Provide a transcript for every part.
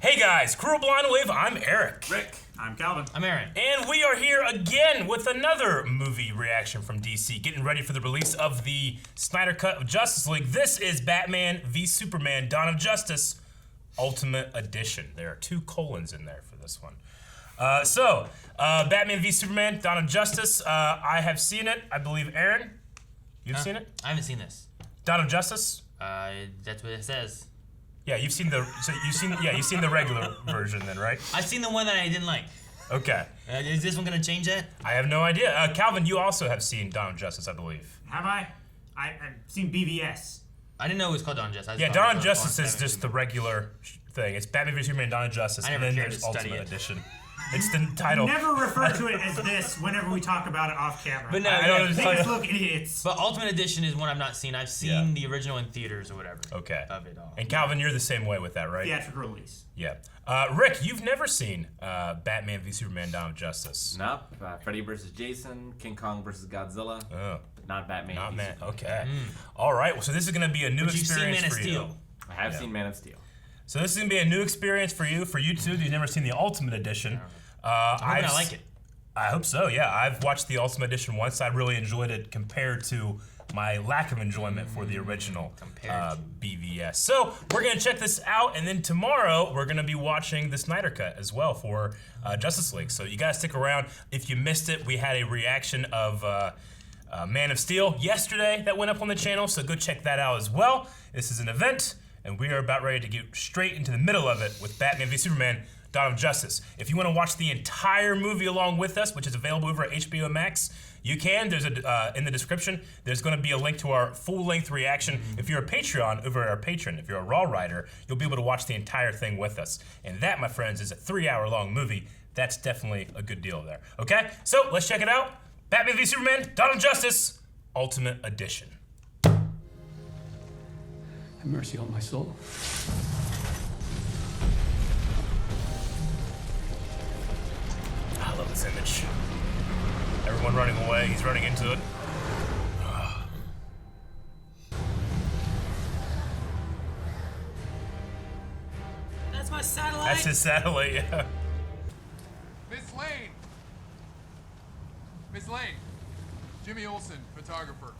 Hey guys, Crew Blind Wave, I'm Eric. Rick. I'm Calvin. I'm Aaron. And we are here again with another movie reaction from DC, getting ready for the release of the Snyder Cut of Justice League. This is Batman v Superman Dawn of Justice Ultimate Edition. There are 2 colons in there for this one. Batman v Superman Dawn of Justice. I have seen it. I believe Aaron, you've seen it? I haven't seen this. Dawn of Justice? That's what it says. Yeah, you've seen the regular version then, right? I've seen the one that I didn't like. Okay. Is this one gonna change that? I have no idea. Calvin, you also have seen Dawn of Justice, I believe. Have I? I've seen BVS. I didn't know it was called Dawn of Justice. Yeah, Dawn of Justice is just the regular thing. It's Batman v Superman Dawn of Justice, I and never then cared there's to study Ultimate it. Edition. It's the title. Never refer to it as this whenever we talk about it off camera. But no, I don't Make us look idiots. But Ultimate Edition is one I've not seen. I've seen the original in theaters or whatever. Okay. Of it all. And Calvin, you're the same way with that, right? Theatrical release. Yeah. Rick, you've never seen Batman v Superman Dawn of Justice. Nope. Freddy vs. Jason, King Kong vs. Godzilla, Oh, but not Batman. not v man. Superman. Okay. All right. Well, so this is going to be a new But you've seen experience Man of for you. Steel. I have seen Man of Steel. So this is going to be a new experience for you too. You've never seen the Ultimate Edition. I like it. I hope so, yeah. I've watched the Ultimate Edition once. I really enjoyed it compared to my lack of enjoyment for the original BVS. So we're gonna check this out, and then tomorrow we're gonna be watching the Snyder Cut as well for Justice League. So you guys stick around. If you missed it, we had a reaction of Man of Steel yesterday that went up on the channel, so go check that out as well. This is an event, and we are about ready to get straight into the middle of it with Batman v Superman Dawn of Justice. If you want to watch the entire movie along with us, which is available over at HBO Max, you can. There's in the description, there's going to be a link to our full-length reaction. If you're a Patreon, over at our Patreon, if you're a Raw Rider, you'll be able to watch the entire thing with us. And that, my friends, is a 3-hour-long movie. That's definitely a good deal there. Okay, so let's check it out. Batman v Superman, Dawn of Justice, Ultimate Edition. Have mercy on my soul. I love this image. Everyone running away, he's running into it. That's my satellite. That's his satellite, yeah. Miss Lane! Miss Lane! Jimmy Olsen, photographer,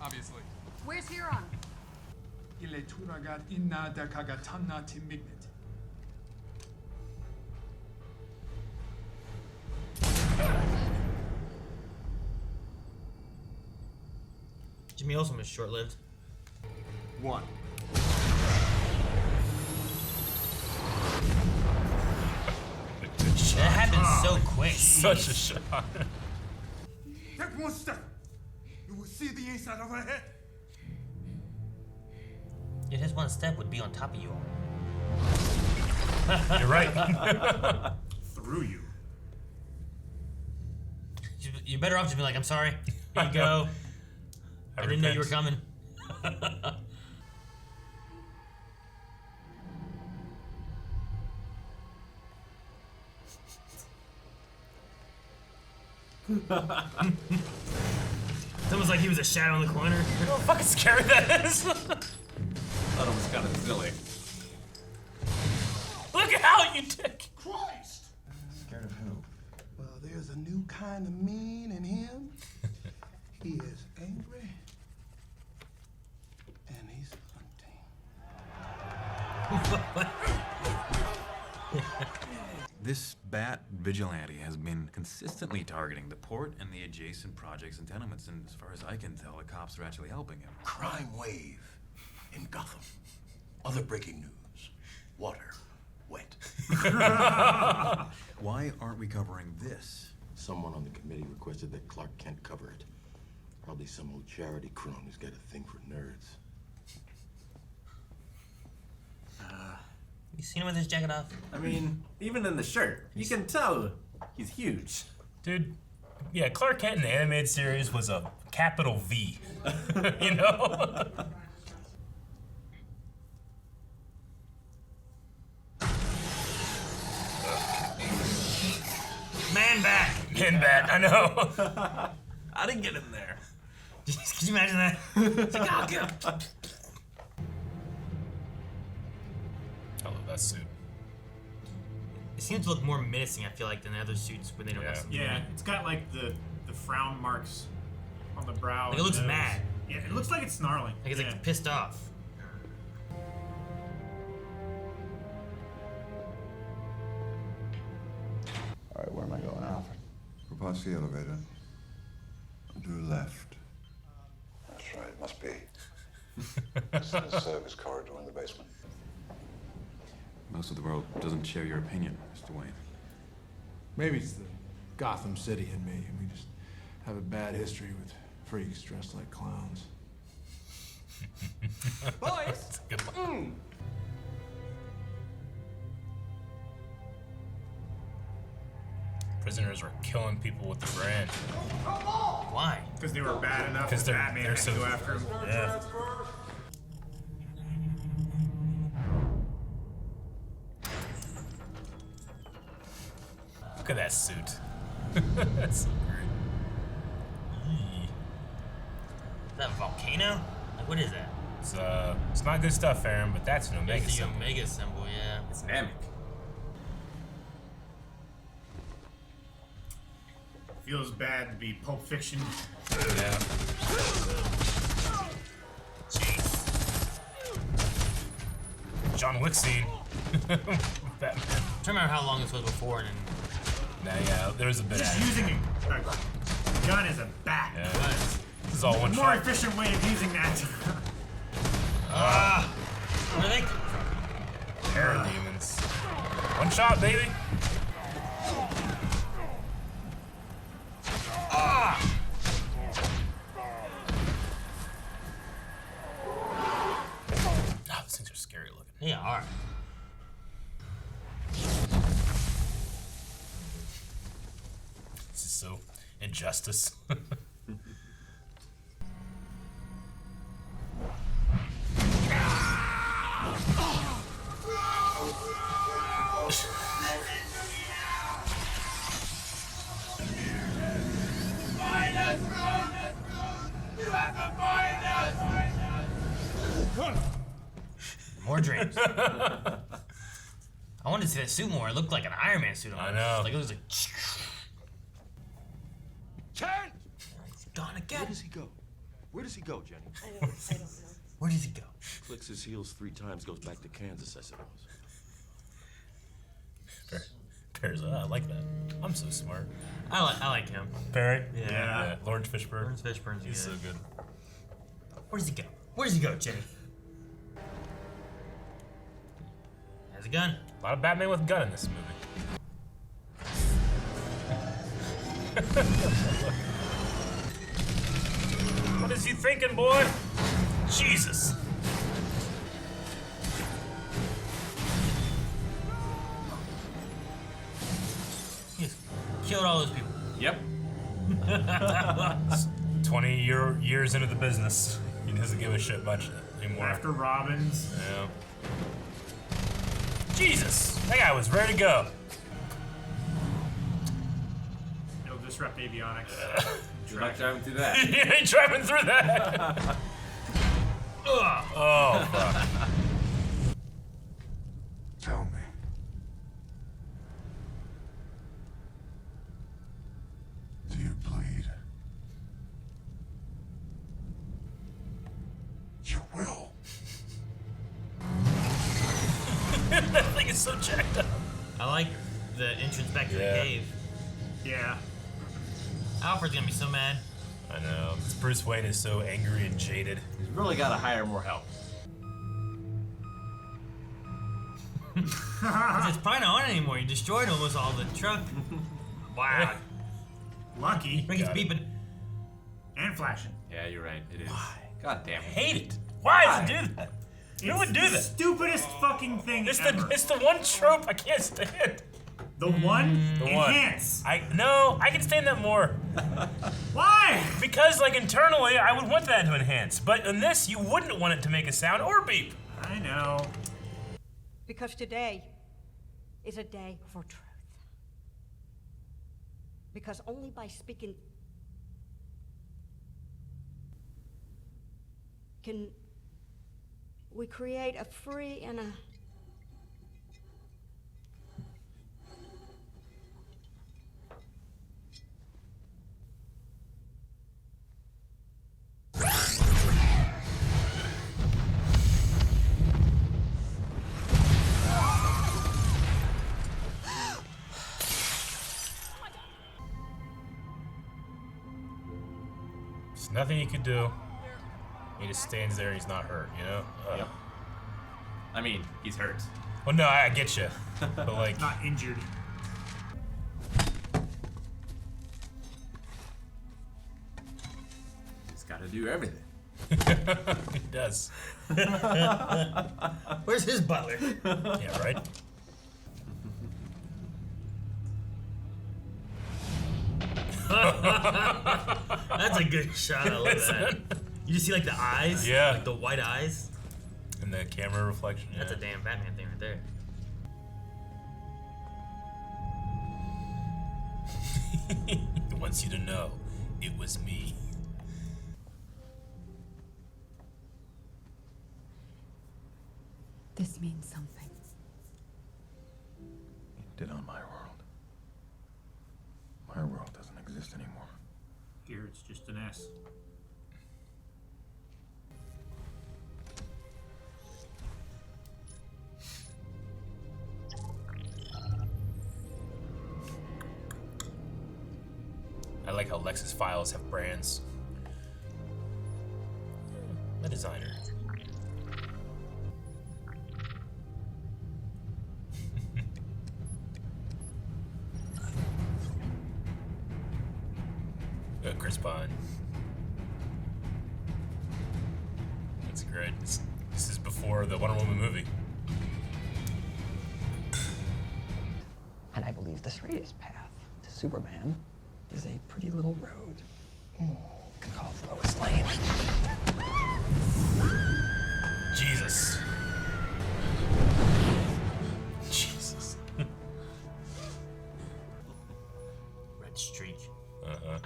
obviously. Where's Huron? Ile turagat inna da kagatana timignet. Jimmy Olsen was short-lived. 1. That happened so quick. Such a shot. Take one step. You will see the inside of her head. Yet his one step would be on top of you all. You're right. Through you. You're better off just being like, I'm sorry. Here you go. I didn't know you were coming. It's almost like he was a shadow in the corner. How fucking scary that is. Thought it was kind of silly. Look out, you dick. Christ! Scared of who? Well, there's a new kind of mean in him. He is angry, and he's hunting. This bat vigilante has been consistently targeting the port and the adjacent projects and tenements, and as far as I can tell, the cops are actually helping him. Crime wave in Gotham. Other breaking news. Water wet. Why aren't we covering this? Someone on the committee requested that Clark Kent cover it. Probably some old charity crone who's got a thing for nerds. You seen him with his jacket off? I mean, even in the shirt, you can tell he's huge. Dude, yeah, Clark Kent in the animated series was a capital V. You know? Man bat! Man bat, I know. I didn't get in there. Could you imagine that? It's like, oh, God. I love that suit. It seems to look more menacing, I feel like, than the other suits when they don't have something in Yeah, it. it's got like the frown marks on the brow. Like, it and looks nose. mad. Yeah, it looks like it's snarling. Like, it's yeah. like pissed off. All right, where am I going, Alfred? Go past the elevator. Do left. That's right, it must be. This is the service corridor in the basement. Most of the world doesn't share your opinion, Mr. Wayne. Maybe it's the Gotham City in me, and we just have a bad history with freaks dressed like clowns. Boys! Prisoners were killing people with the brand. Why? Because they were bad enough. 'Cause that they're- Batman they're had so- to go after him. Yeah. Look at that suit. That's so great. Yee. Is that a volcano? Like, what is that? It's not good stuff, Aaron, but that's an Omega It's the symbol. Omega symbol, yeah. It's Namek. Feels bad to be Pulp Fiction. Yeah. Jeez. John Wick scene. Batman. I'm trying to remember how long this was before, and then Nah, yeah, there was a bit Just of using a gun as a bat. Yeah. This is all one More shot. efficient way of using that. where do they come from? Parademons. One shot, baby. Ah, these things are scary looking. Yeah, alright. This is so injustice. More dreams. I wanted to see that suit more. It looked like an Iron Man suit. I know. Like, it was like... Ken! He's gone Where again. does he go? Where does he go, Jenny? I don't know. Where does he go? Clicks his heels 3 times, goes back to Kansas, I suppose. Perry's, I like that. I'm so smart. I like him. Perry? Yeah. Lawrence Fishburne. Lawrence Fishburne's He's so good. good. Where does he go? Where does he go, Jenny? Has a gun. A lot of Batman with a gun in this movie. What is he thinking, boy? Jesus. He just killed all those people. Yep. 20 years into the business. He doesn't give a shit much anymore. After Robbins. Yeah. Jesus! That guy was ready to go. It'll disrupt avionics. You're not driving through that. He ain't driving through that. Ugh. Oh, fuck. Tell me. Do you bleed? You will. That thing is so jacked up. I like the entrance back to Yeah. the cave. Yeah. Alfred's gonna be so mad. I know. This Bruce Wayne is so angry and jaded. He's really got to hire more help. 'Cause it's probably not on anymore. You destroyed almost all the truck. Wow. Lucky. Rick is Got it. beeping. And flashing. Yeah, you're right. It is. God damn I it. hate it. Why does it do that? Who would do the that? stupidest fucking thing ever. It's the one trope I can't stand. The one? The one. Enhance. I can stand that more. Why? Because like internally I would want that to enhance. But in this you wouldn't want it to make a sound or beep. I know. Because today is a day for truth. Because only by speaking can we create a free and a nothing he could do. He just stands there and he's not hurt, you know? Yep. I mean, he's hurt. Well, no, I get you. But, like... Not injured. He's got to do everything. He does. Where's his butler? Yeah, right? That's a good shot. I love that. You just see like the eyes? Yeah. Like the white eyes? And the camera reflection. Yeah. That's a damn Batman thing right there. He wants you to know it was me. This means something. You did on my world. My world doesn't exist anymore. Here it's just an S. I like how Lex's files have brands. A designer. Chris Pine. That's great. This is before the Wonder Woman movie. And I believe the straightest path to Superman is a pretty little road. Could call it Lois Lane. Jesus. Jesus. Red streak. Uh-huh.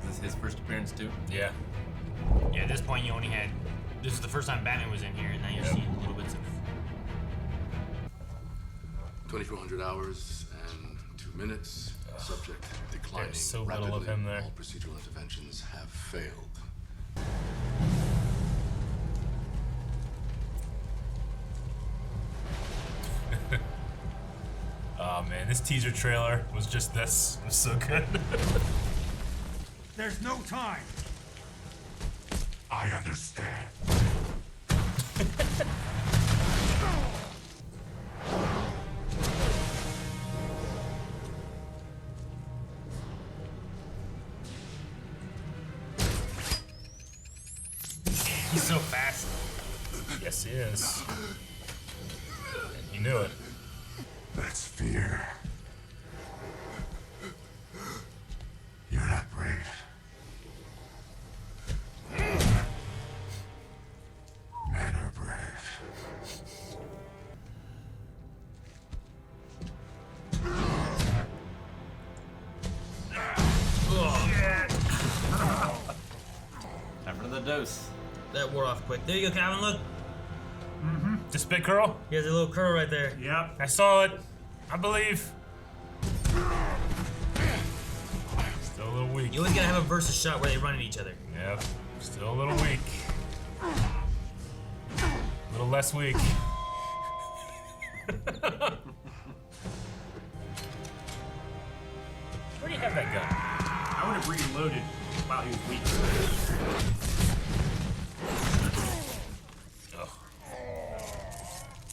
Is this his first appearance too? Yeah. Yeah, at this point you only had... This is the first time Batman was in here, and now you're seeing little bits of... 2,400 hours and 2 minutes. Subject declining There's so rapidly. little of him there. All procedural interventions have failed. Oh man, this teaser trailer was just this. It was so good. There's no time. I understand. He's so fast. Yes, he is. And he knew it. That's fear. You're not brave. Men are brave. Time for the dose. That wore off quick. There you go, Calvin, look. The spit curl? He has a little curl right there. Yep. I saw it. I believe. Still a little weak. You always gotta have a versus shot where they run at each other. Yep. Still a little weak. A little less weak. Where do you have that gun? I would have reloaded while he was weak.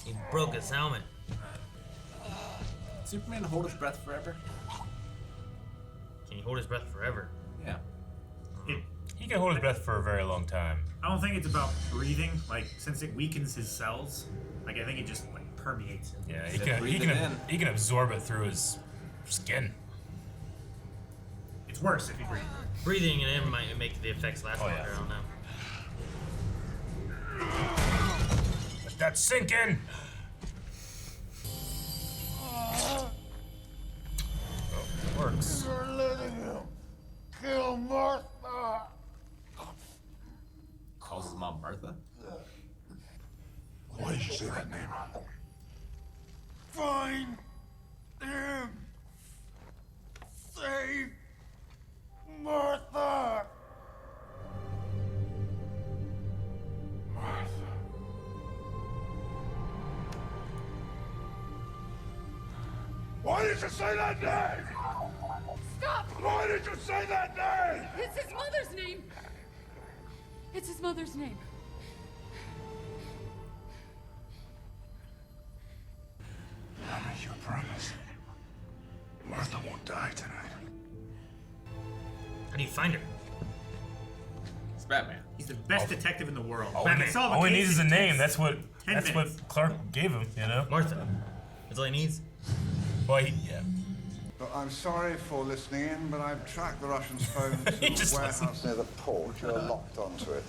He broke his helmet. Superman hold his breath forever? Can he hold his breath forever? Yeah. He can hold his breath for a very long time. I don't think it's about breathing. Like, since it weakens his cells, like I think it just like permeates him. Yeah, Breathe it in. he can absorb it through his skin. It's worse if you breathe. Breathing in him might make the effects last Oh, longer. yeah. I don't know. Let that sink in. Oh, it works. You're letting him kill Martha. Calls his mom Martha? Why did you say that name? Find him. Save Martha. Martha. did you say that name? Stop! Why did you say that name? It's his mother's name. It's his mother's name. I make you a promise. Martha won't die tonight. How do you find her? It's Batman. He's the best detective in the world. All Batman solved the he case needs is a in name. 10 That's what 10 minutes. Clark gave him. You know. Martha. That's all he needs. Well, yeah. Look, I'm sorry for listening in, but I've tracked the Russians' phone to He a just warehouse near the port. You're locked onto it.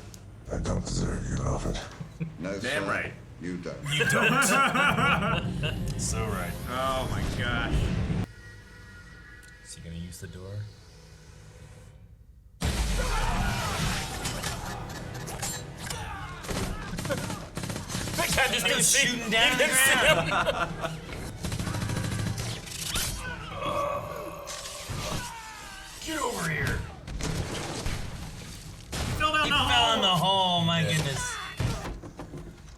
I don't deserve you, Alfred. No, Damn sir, right. you don't. You don't. So right. Oh my gosh. Is he gonna use the door? That guy just didn't see shooting down the ground. Get over here. Fell down He the fell in the hole. hole, my goodness.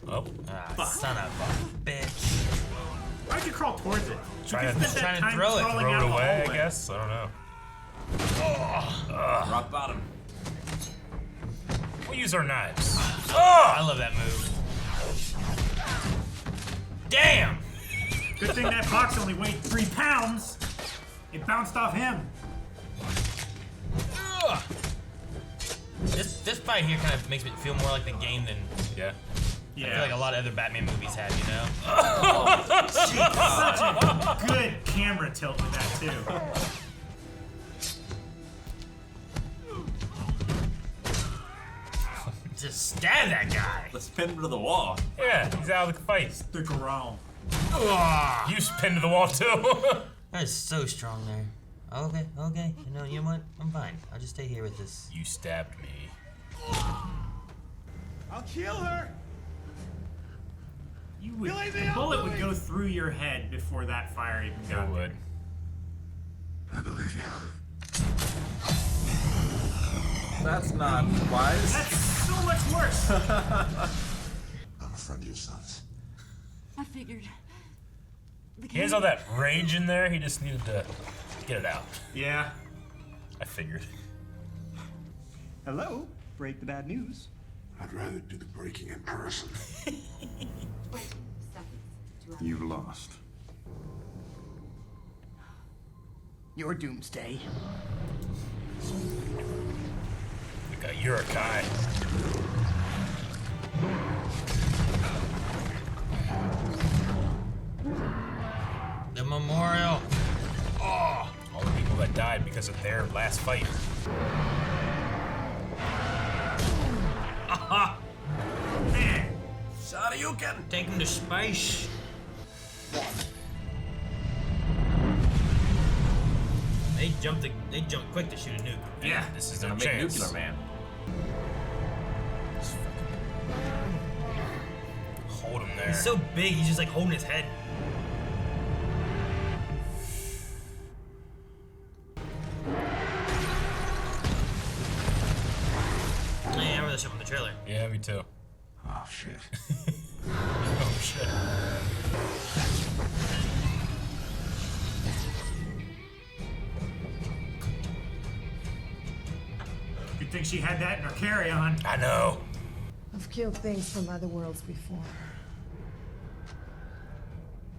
Oh, Ah, son of a bitch. Why'd you crawl towards it? trying Spent to that time throw it. crawling throw out it the away. I hallway. guess. I don't know. Rock bottom. We'll use our knives. I love that move. Damn! Good thing that box only weighed 3 pounds. It bounced off him. Ugh. This fight here kind of makes me feel more like the game than Yeah. I feel like a lot of other Batman movies have, you know? Such a good camera tilt with that too. Just stab that guy. Let's pin him to the wall. Yeah, he's out of the fight. The growl. Ugh. You pinned to the wall too. That is so strong there. Okay, okay. You know what? I'm fine. I'll just stay here with this. You stabbed me. I'll kill her. You would, Billy, the bullet would go through your head before that fire even got It there. would. I believe you. That's not wise. That's so much worse. I'm a friend of your son's. I figured. He has all that rage in there. He just needed to get it out. Yeah. I figured. Hello. Break the bad news. I'd rather do the breaking in person. You lost. Your doomsday. You're a guy. The memorial. Oh, all the people that died because of their last fight. Aha! Shoryuken. Take him to space. They jump quick to shoot a nuke. Yeah, this is their Make chance. Nuclear Man. Hold him there. He's so big, he's just like holding his head. Yeah, I remember that shit on the trailer. Yeah, me too. Oh shit. Oh shit. Good thing she had that in her carry-on. I know. I've killed things from other worlds before.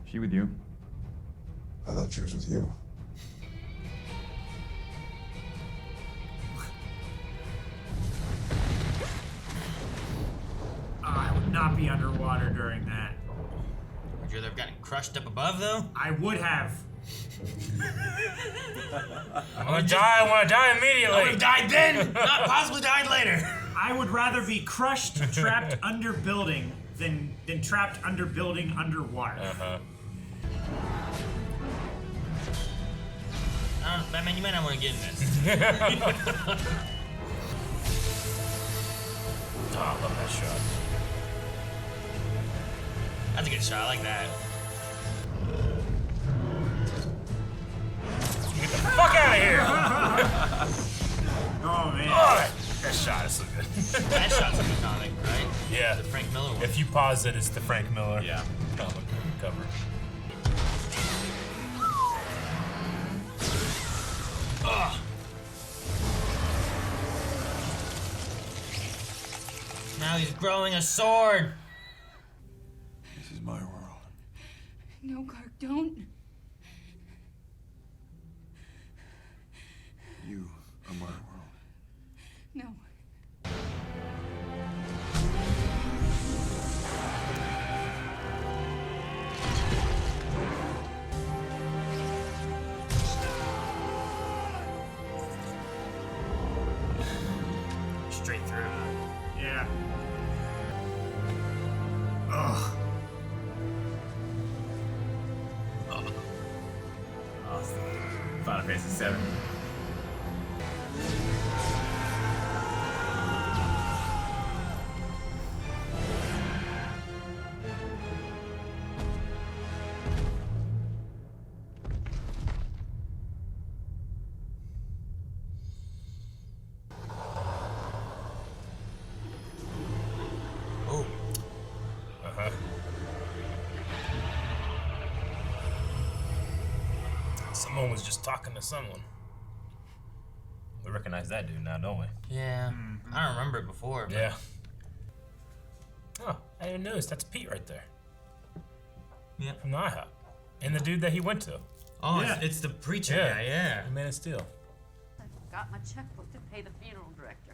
She with you? I thought she was with you. I would not be underwater during that. Would you rather have gotten crushed up above, though? I would have. I want to die. I want to die immediately. I would have died then, not possibly died later. I would rather be crushed, trapped under building, than trapped under building underwater. Batman, you might not want to get in this. Oh, I love that shot. That's a good shot. I like that. Get the fuck out of here! Oh man. Oh, that shot is so good. That shot's iconic, right? Yeah. The Frank Miller one. If you pause it, it's the Frank Miller. Yeah. Comic cover. Now he's growing a sword. This is my world. No, Clark, don't. You are my world. No. Straight through. Yeah. Ugh. Final Fantasy 7. Oh. Uh-huh. Someone was just talking to someone. We recognize that dude now, don't we? Yeah. I don't remember it before. But Yeah. Oh, I didn't notice. That's Pete right there. Yeah. From the IHOP. And the dude that he went to. Oh, Yeah. it's the preacher guy, yeah. The Man of Steel. I forgot my checkbook to pay the funeral director.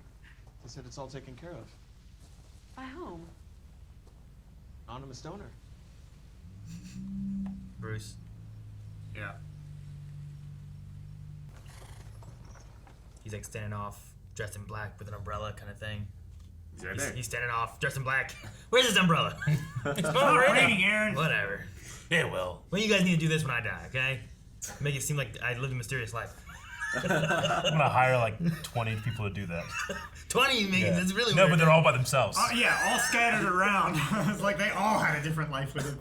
They said it's all taken care of. By whom? Anonymous donor. Bruce. Yeah. He's like standing off, dressed in black with an umbrella kind of thing. He's right there. He's standing off, dressed in black. Where's his umbrella? It's not raining, Aaron. Whatever. It will. Well, you guys need to do this when I die, okay? Make it seem like I lived a mysterious life. I'm gonna hire like 20 people to do that. 20, you mean? That's really No, weird. but they're all by themselves. Yeah, all scattered around. It's like they all had a different life with him.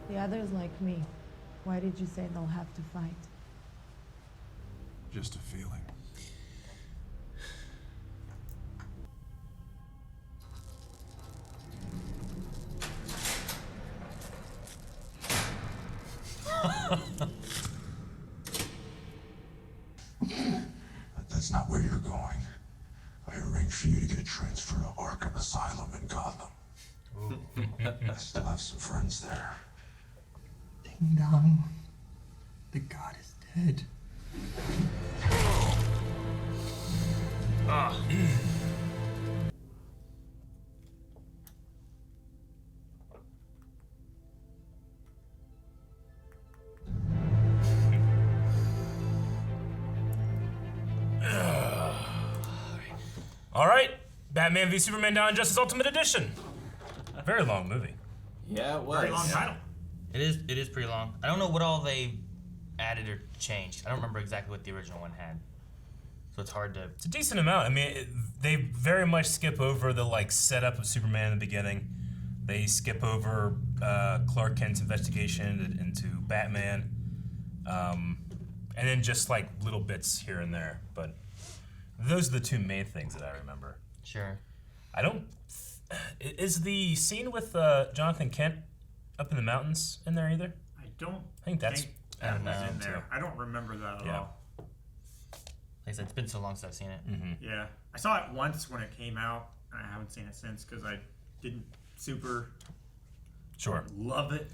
The others like me. Why did you say they'll have to fight? Just a feeling. That's not where you're going. I arranged for you to get transferred to Arkham Asylum in Gotham. I still have some friends there. Ding dong. The god is dead. Ah. All right, Batman v Superman: Dawn of Justice Ultimate Edition. Very long movie. Yeah, it was. Very long title. It is pretty long. I don't know what all they added or changed. I don't remember exactly what the original one had. So it's hard to... It's a decent amount. I mean, they very much skip over the like setup of Superman in the beginning. They skip over Clark Kent's investigation into Batman. And then just like little bits here and there. But those are the two main things that I remember. Sure. I don't... Is the scene with Jonathan Kent up in the mountains in there either? I don't think that's that was in there. I don't remember that at all. Like I said, it's been so long since I've seen it. Mm-hmm. Yeah. I saw it once when it came out, and I haven't seen it since because I didn't super love it.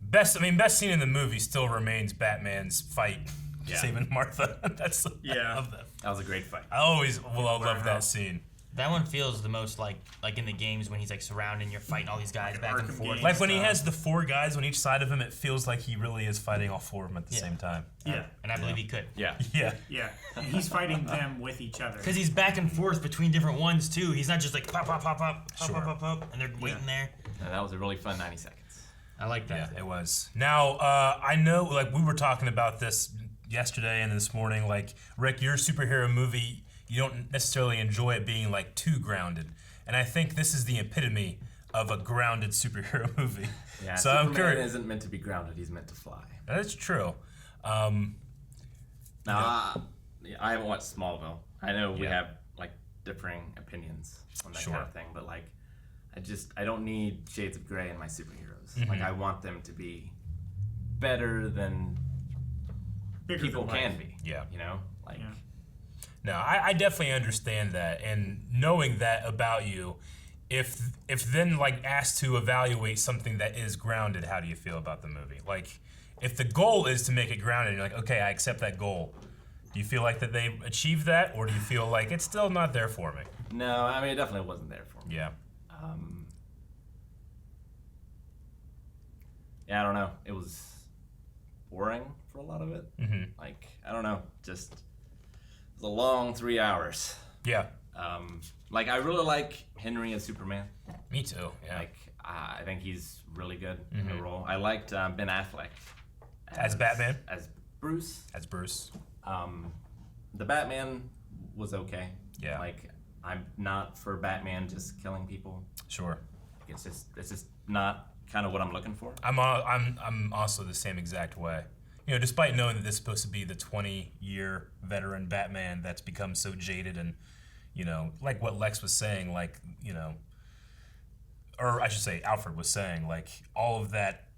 Best scene in the movie still remains Batman's fight saving Martha. That's I love that. That was a great fight. I always love that scene. That one feels the most like in the games when he's like surrounding, you're fighting all these guys back and forth. Like when he has the 4 guys on each side of him, it feels like he really is fighting all 4 of them at the same time. Yeah. And I believe he could. Yeah. Yeah. And he's fighting them with each other. Because he's back and forth between different ones too. He's not just like pop, pop, pop, pop, pop, Sure. pop, pop, pop, and they're waiting there. Yeah, that was a really fun 90 seconds. I like that. Yeah, it was. Now, I know, like, we were talking about this yesterday and this morning. Like, Rick, your superhero movie, you don't necessarily enjoy it being, like, too grounded. And I think this is the epitome of a grounded superhero movie. Yeah, so Superman I'm curious. isn't meant to be grounded, he's meant to fly. That's true. Now, I haven't watched Smallville. I know we have, like, differing opinions on that kind of thing, but, like, I don't need shades of gray in my superheroes. Mhm. Like, I want them to be better than people than can life. be. Yeah. You know, like No, I definitely understand that, and knowing that about you, if then like asked to evaluate something that is grounded, how do you feel about the movie? Like, if the goal is to make it grounded, you're like, okay, I accept that goal. Do you feel like that they achieved that, or do you feel like it's still not there for me? No, I mean it definitely wasn't there for me. Yeah. Yeah, I don't know. It was boring for a lot of it. Mhm. Like, I don't know, just it was a long 3 hours. Yeah. Like, I really like Henry as Superman. Me too. Yeah. Like, I think he's really good in the role. I liked Ben Affleck as Batman. As Bruce. As Bruce. The Batman was okay. Yeah. Like, I'm not for Batman just killing people. Sure. It's just not kind of what I'm looking for. I'm also the same exact way. You know, despite knowing that this is supposed to be the 20-year veteran Batman that's become so jaded and, you know, like what Lex was saying, like, you know, or I should say Alfred was saying, like, all of that,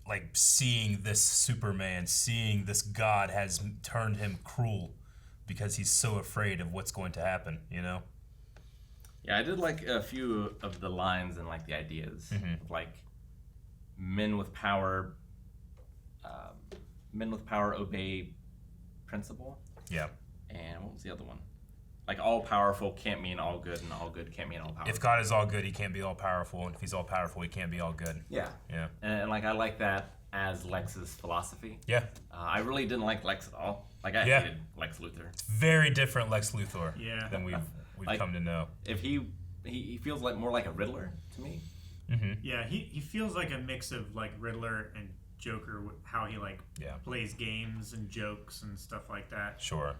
like, seeing this Superman, seeing this God has turned him cruel because he's so afraid of what's going to happen, you know? Yeah, I did like a few of the lines and, like, the ideas. Like, men with power obey principle. Yeah. And what was the other one? Like, all powerful can't mean all good, and all good can't mean all powerful. If God is all good, he can't be all powerful, and if he's all powerful, he can't be all good. Yeah. Yeah. And like, I like that as Lex's philosophy. Yeah. I really didn't like Lex at all. Like, I Yeah. hated Lex Luthor. Very different Lex Luthor than we've Like, come to know. If he feels like more like a Riddler to me. Yeah, he feels like a mix of like Riddler and Joker, how he like plays games and jokes and stuff like that. Sure.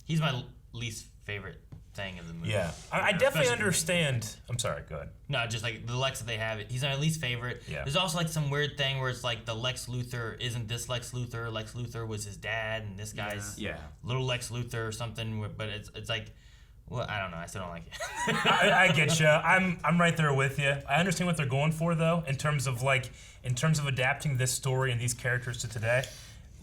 He's my least favorite thing in the movie. Yeah, I definitely understand. I'm sorry, go ahead. No, just like the Lex that they have, he's my least favorite. Yeah. There's also like some weird thing where it's like the Lex Luthor isn't this Lex Luthor. Lex Luthor was his dad, and this guy's little Lex Luthor or something. But it's like, well, I don't know. I still don't like it. I get you. I'm right there with you. I understand what they're going for though, in terms of adapting this story and these characters to today.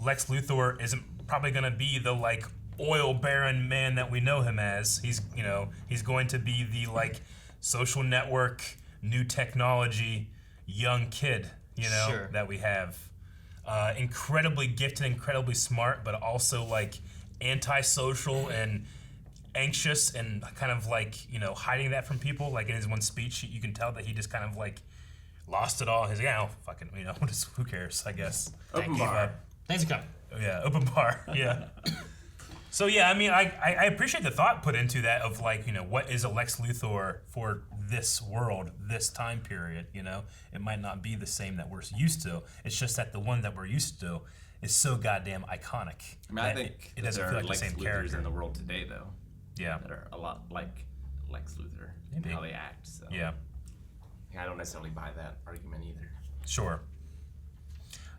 Lex Luthor isn't probably gonna be the like oil baron man that we know him as. He's going to be the like social network, new technology, young kid, that we have. Incredibly gifted, incredibly smart, but also like antisocial and anxious and kind of like, hiding that from people. Like in his one speech, you can tell that he just kind of like lost it all. He's like, yeah, fucking, who cares, I guess. Open bar. Thanks for coming. Yeah, open bar, yeah. So yeah, I mean, I appreciate the thought put into that of like, what is a Lex Luthor for this world, this time period, It might not be the same that we're used to. It's just that the one that we're used to is so goddamn iconic. I mean, I think it doesn't feel like the same Luthors character in the world today, though. Yeah. That are a lot like Lex Luthor and how they act. So yeah. I don't necessarily buy that argument either. Sure.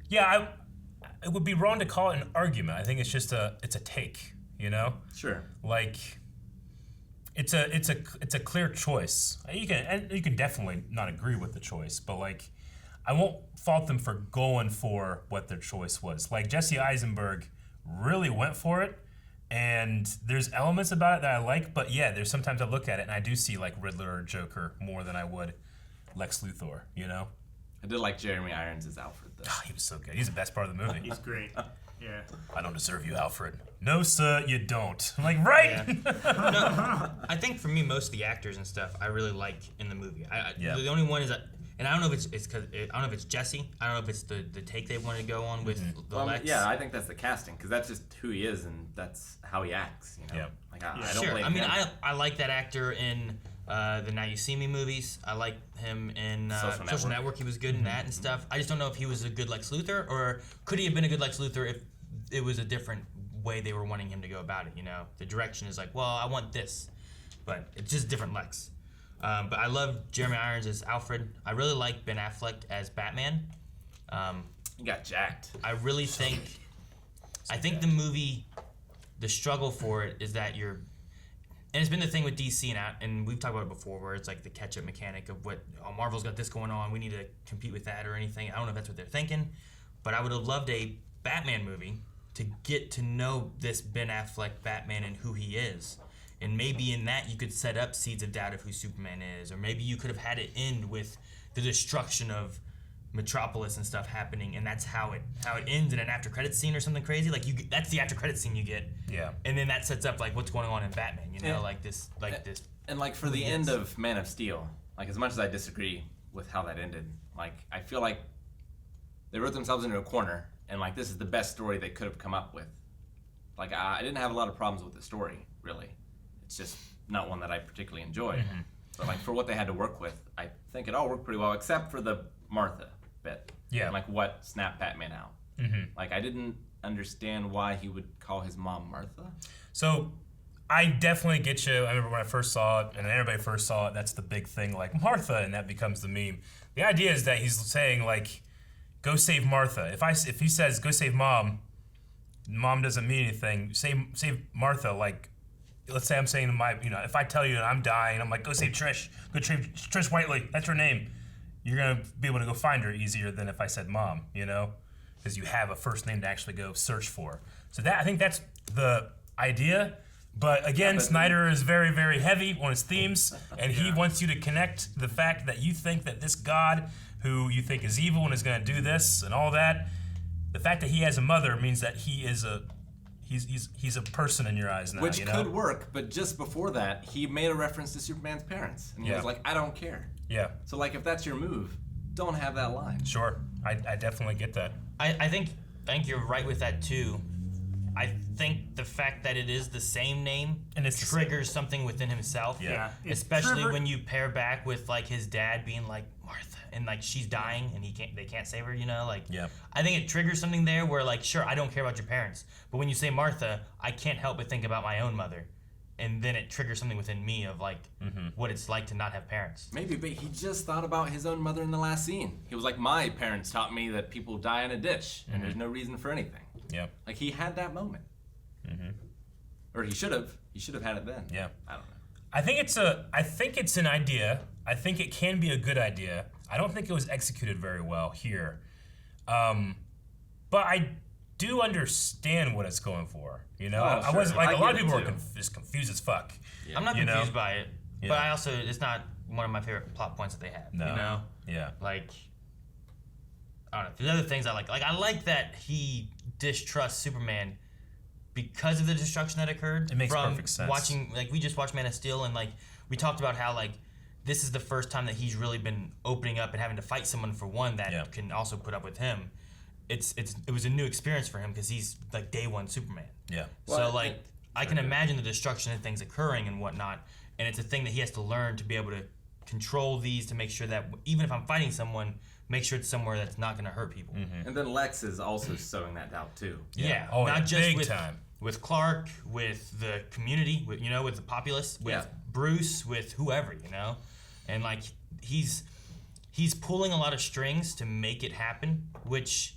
Yeah, it would be wrong to call it an argument. I think it's just it's a take. Sure. Like, it's a clear choice. You can definitely not agree with the choice, but like, I won't fault them for going for what their choice was. Like Jesse Eisenberg really went for it, and there's elements about it that I like. But yeah, there's sometimes I look at it and I do see like Riddler or Joker more than I would Lex Luthor. I did like Jeremy Irons as Alfred though. Oh, he was so good. He's the best part of the movie. He's great. Yeah. I don't deserve you, Alfred. No, sir, you don't. I'm like, right? Yeah. No, I think for me, most of the actors and stuff I really like in the movie. The only one is that, and I don't know if it's because I don't know if it's Jesse. I don't know if it's the take they want to go on with the Lex. Yeah, I think that's the casting because that's just who he is and that's how he acts. Yeah. Like I don't blame I mean, him. I like that actor in the Now You See Me movies. I like him in Social Network. He was good in that and stuff. I just don't know if he was a good Lex Luthor, or could he have been a good Lex Luthor if it was a different way they were wanting him to go about it. The direction is like, well, I want this, but it's just different Lex. But I love Jeremy Irons as Alfred. I really like Ben Affleck as Batman. He got jacked. I really think the movie, the struggle for it is that and it's been the thing with DC and we've talked about it before, where it's like the catch-up mechanic of Marvel's got this going on, we need to compete with that or anything. I don't know if that's what they're thinking, but I would have loved a Batman movie to get to know this Ben Affleck Batman and who he is. And maybe in that you could set up seeds of doubt of who Superman is, or maybe you could have had it end with the destruction of Metropolis and stuff happening, and that's how it ends in an after credits scene or something crazy. Like that's the after credits scene you get. Yeah. And then that sets up like what's going on in Batman. You know, this. And like for the end of Man of Steel, like as much as I disagree with how that ended, like I feel like they wrote themselves into a corner, and like this is the best story they could have come up with. Like I didn't have a lot of problems with the story, really. It's just not one that I particularly enjoyed. Mm-hmm. But like for what they had to work with, I think it all worked pretty well, except for the Martha bit. Yeah. And like what snapped Batman out. Mm-hmm. Like I didn't understand why he would call his mom Martha. So I definitely get you. I remember when I first saw it, and everybody first saw it, that's the big thing, like Martha, and that becomes the meme. The idea is that he's saying like, go save Martha. If he says go save mom doesn't mean anything. Save Martha, like, let's say I'm saying if I tell you that I'm dying, I'm like, go save Trish. Go save Trish Whiteley. That's her name. You're going to be able to go find her easier than if I said mom, because you have a first name to actually go search for. So I think that's the idea. But again, Snyder is very, very heavy on his themes, and he wants you to connect the fact that you think that this God, who you think is evil and is going to do this and all that, the fact that he has a mother means that he's a person in your eyes now. Which could work, but just before that, he made a reference to Superman's parents, and he was like, I don't care. Yeah. So like, if that's your move, don't have that line. Sure, I definitely get that. I think you're right with that too. I think the fact that it is the same name and it triggers something within himself. Yeah. Especially when you pair back with like his dad being like Martha and like she's dying and they can't save her, like I think it triggers something there where like sure, I don't care about your parents, but when you say Martha, I can't help but think about my own mother. And then it triggers something within me of like what it's like to not have parents. Maybe, but he just thought about his own mother in the last scene. He was like, my parents taught me that people die in a ditch and there's no reason for anything. Yeah. Like he had that moment. Or he should have. He should have had it then. Yeah. I don't know. I think it's an idea. I think it can be a good idea. I don't think it was executed very well here. But I do understand what it's going for. I wasn't like a lot of people were just confused as fuck. Yeah. I'm not confused by it, but I also it's not one of my favorite plot points that they have. No. Yeah. Like I don't know. There's other things I like. Like I like that he distrusts Superman because of the destruction that occurred. It makes perfect sense. We just watched Man of Steel, and like we talked about how like this is the first time that he's really been opening up and having to fight someone for one that can also put up with him. It was a new experience for him because he's like day one Superman. Yeah. So like I can imagine the destruction and things occurring and whatnot, and it's a thing that he has to learn to be able to control these to make sure that even if I'm fighting someone, make sure it's somewhere that's not going to hurt people. And then Lex is also sowing that doubt too. Yeah. Oh, not just big with, time. With Clark, with the community, with the populace, with Bruce, with whoever, and like he's pulling a lot of strings to make it happen, which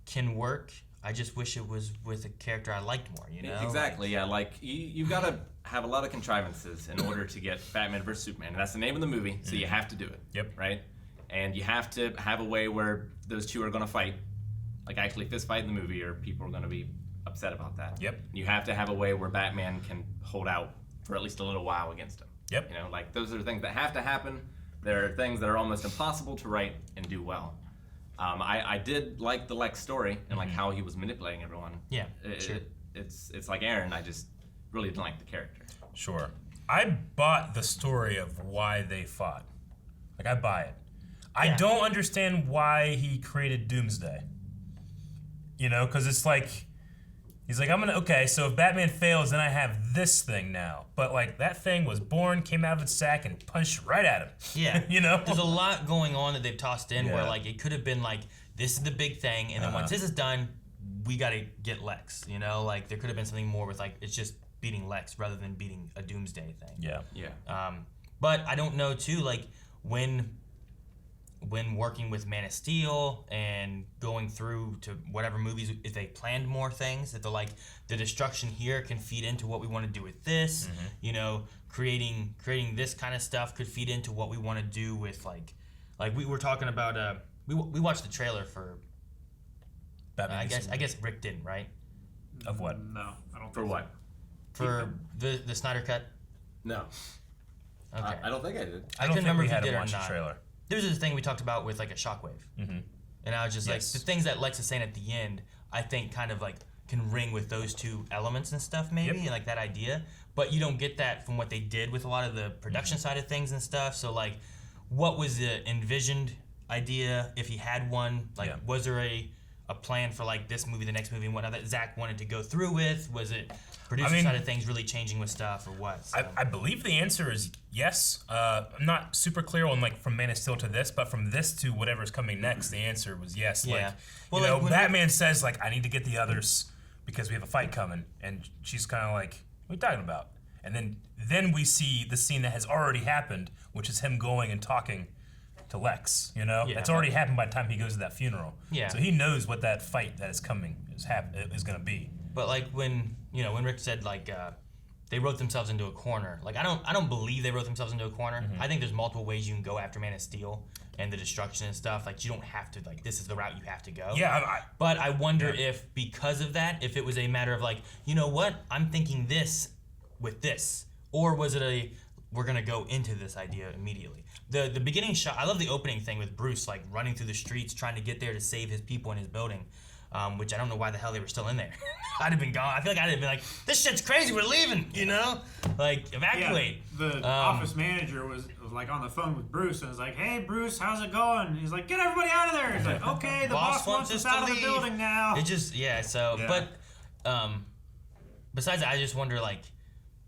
can work. I just wish it was with a character I liked more, Exactly, yeah. Like you've got to have a lot of contrivances in order to get Batman vs Superman, and that's the name of the movie, so you have to do it. Yep. Right. And you have to have a way where those two are going to fight, like actually fist fight in the movie, or people are going to be upset about that. Yep. You have to have a way where Batman can hold out for at least a little while against him. Yep. Like those are things that have to happen. There are things that are almost impossible to write and do well. I did like the Lex story and like how he was manipulating everyone. Yeah, sure. It's like Aaron. I just really didn't like the character. Sure. I bought the story of why they fought. Like I buy it. I don't understand why he created Doomsday. Because it's like, he's like, so if Batman fails, then I have this thing now. But like, that thing was born, came out of its sack, and punched right at him. Yeah. There's a lot going on that they've tossed in where like, it could have been like, this is the big thing, and then once this is done, we gotta get Lex, Like, there could have been something more with like, it's just beating Lex rather than beating a Doomsday thing. Yeah. But I don't know, too, like, when working with Man of Steel and going through to whatever movies, if they planned more things, that they're like, the destruction here can feed into what we want to do with this, creating this kind of stuff could feed into what we want to do with like we were talking about, we watched the trailer for Batman. I guess Rick didn't, right? Of what? No, I don't. For think what? For the Snyder Cut? No. Okay. I don't think I did. I couldn't remember if you did or not. There's this thing we talked about with like a shockwave. And I was just like, the things that Lex is saying at the end, I think kind of like can ring with those two elements and stuff maybe, and like that idea. But you don't get that from what they did with a lot of the production side of things and stuff. So like, what was the envisioned idea, if he had one? Like, was there a plan for like this movie, the next movie, and whatnot that Zach wanted to go through with? Was it producer side of things really changing with stuff, or what? So. I believe the answer is yes. I'm not super clear on like from Man of Steel to this, but from this to whatever's coming next, the answer was yes. Yeah. Like, Well, you know, like Batman says like, I need to get the others because we have a fight coming, and she's kind of like, what are you talking about? And then we see the scene that has already happened, which is him going and talking to Lex, you know? That's already happened by the time he goes to that funeral. Yeah. So he knows what that fight that is coming is going to be. But like when Rick said like they wrote themselves into a corner, like I don't believe they wrote themselves into a corner. I think there's multiple ways you can go after Man of Steel and the destruction and stuff. Like you don't have to, like, this is the route you have to go. Yeah. But I wonder if because of that, if it was a matter of like, you know what, I'm thinking this with this, or was it we're gonna go into this idea immediately. The beginning shot, I love the opening thing with Bruce like running through the streets trying to get there to save his people in his building, which I don't know why the hell they were still in there. I'd have been gone. I feel like I'd have been like, this shit's crazy, we're leaving, you know? Like, evacuate. Yeah, the office manager was like on the phone with Bruce and was like, hey Bruce, how's it going? He's like, get everybody out of there. He's like, okay, the boss wants us out of the building now. It just, but besides that, I just wonder, like,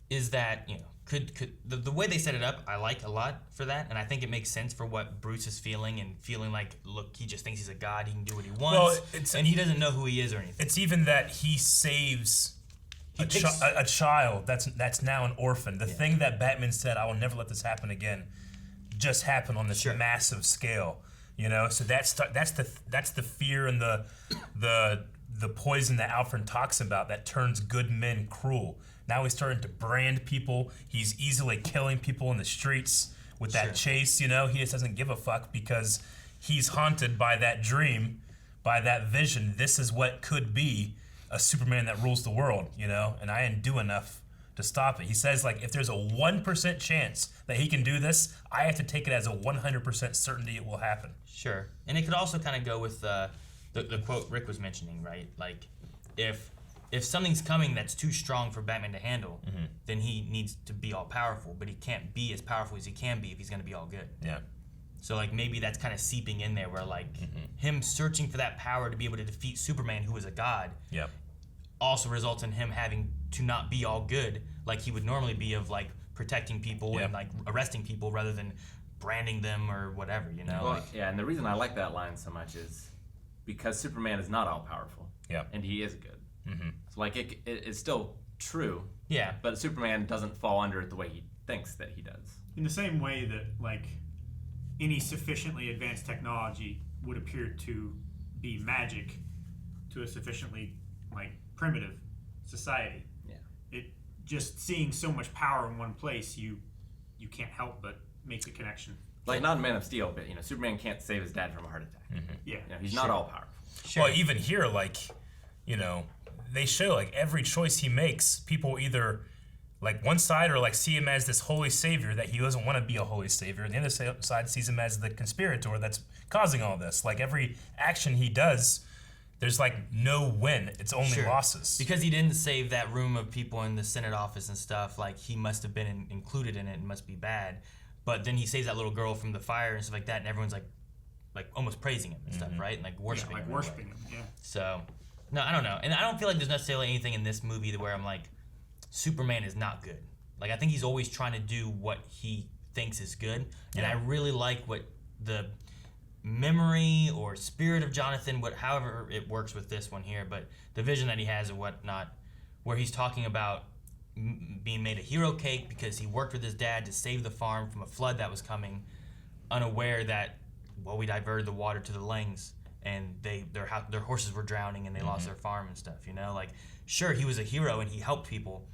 is that, you know, could the way they set it up, I like a lot for that, and I think it makes sense for what Bruce is feeling and feeling like, look, he just thinks he's a god, he can do what he wants, and he doesn't know who he is or anything. It's even that he saves a child that's now an orphan. The thing that Batman said, I will never let this happen again, just happened on this massive scale. You know, so that's the fear and the poison that Alfred talks about that turns good men cruel. Now he's starting to brand people. He's easily killing people in the streets with that chase, you know? He just doesn't give a fuck because he's haunted by that dream, by that vision. This is what could be a Superman that rules the world, you know? And I didn't do enough to stop it. He says, like, if there's a 1% chance that he can do this, I have to take it as a 100% certainty it will happen. Sure. And it could also kind of go with the quote Rick was mentioning, right? Like, if something's coming that's too strong for Batman to handle, then he needs to be all powerful, but he can't be as powerful as he can be if he's going to be all good. Yeah. So like maybe that's kind of seeping in there where like him searching for that power to be able to defeat Superman, who is a god, also results in him having to not be all good like he would normally be, of like protecting people and like arresting people rather than branding them or whatever, you know? Well, and the reason I like that line so much is because Superman is not all powerful. And he is good. So like it's still true. Yeah. But Superman doesn't fall under it the way he thinks that he does. In the same way that like any sufficiently advanced technology would appear to be magic to a sufficiently like primitive society. Yeah. It just seeing so much power in one place, you can't help but make the connection. Like not in Man of Steel, but you know, Superman can't save his dad from a heart attack. Yeah. You know, he's not all powerful. Well, even here, like, you know, they show like every choice he makes, people either like one side or like see him as this holy savior that he doesn't want to be a holy savior, and the other side sees him as the conspirator that's causing all this. Like every action he does, there's like no win. It's only losses. Because he didn't save that room of people in the Senate office and stuff, like he must have been included in it and must be bad. But then he saves that little girl from the fire and stuff like that, and everyone's like almost praising him and stuff, right? And like worshiping him. Worshiping him, yeah. So, no, I don't know. And I don't feel like there's necessarily anything in this movie where I'm like, Superman is not good. Like, I think he's always trying to do what he thinks is good. And I really like what the memory or spirit of Jonathan, however it works with this one here, but the vision that he has and whatnot, where he's talking about being made a hero cake because he worked with his dad to save the farm from a flood that was coming, unaware that, well, we diverted the water to the Langs and their horses were drowning and they lost their farm and stuff, you know? Like, sure, he was a hero and he helped people,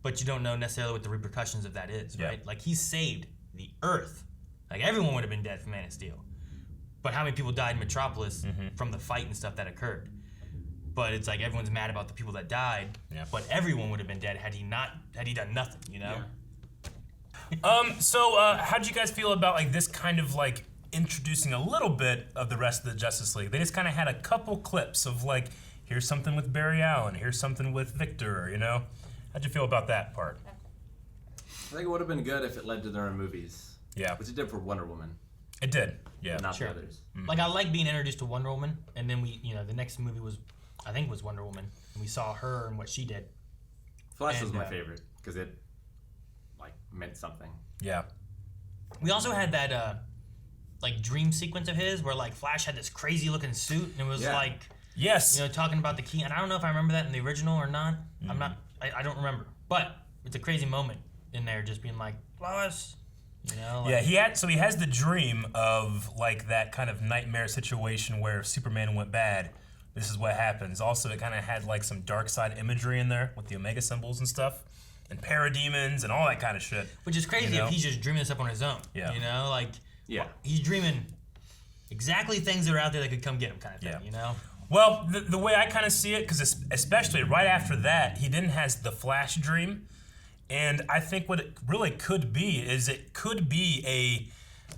but you don't know necessarily what the repercussions of that is, right? Like, he saved the Earth. Like, everyone would have been dead from Man of Steel. But how many people died in Metropolis from the fight and stuff that occurred? but it's like everyone's mad about the people that died. Yeah. But everyone would have been dead had he done nothing, you know? Yeah. How'd you guys feel about like this kind of like introducing a little bit of the rest of the Justice League? They just kind of had a couple clips of like, here's something with Barry Allen, here's something with Victor, you know? How'd you feel about that part? I think it would have been good if it led to their own movies. Yeah. Which it did for Wonder Woman. It did, yeah. But not Sure. the others. Like I like being introduced to Wonder Woman, and then the next movie was Wonder Woman, and we saw her and what she did. Flash was my favorite because it like meant something. Yeah. We also had that like dream sequence of his where like Flash had this crazy looking suit and it was like yes, talking about the key, and I don't know if I remember that in the original or not. I don't remember, but it's a crazy moment in there, just being like Lois. Yeah, he has the dream of like that kind of nightmare situation where if Superman went bad, this is what happens. Also, it kind of had like some dark side imagery in there with the Omega symbols and stuff, and parademons and all that kind of shit. Which is crazy if he's just dreaming this up on his own. Yeah. You know, like yeah, he's dreaming exactly things that are out there that could come get him, kind of thing. You know. Well, the way I kind of see it, because especially right after that, he then has the Flash dream. And I think what it really could be is it could be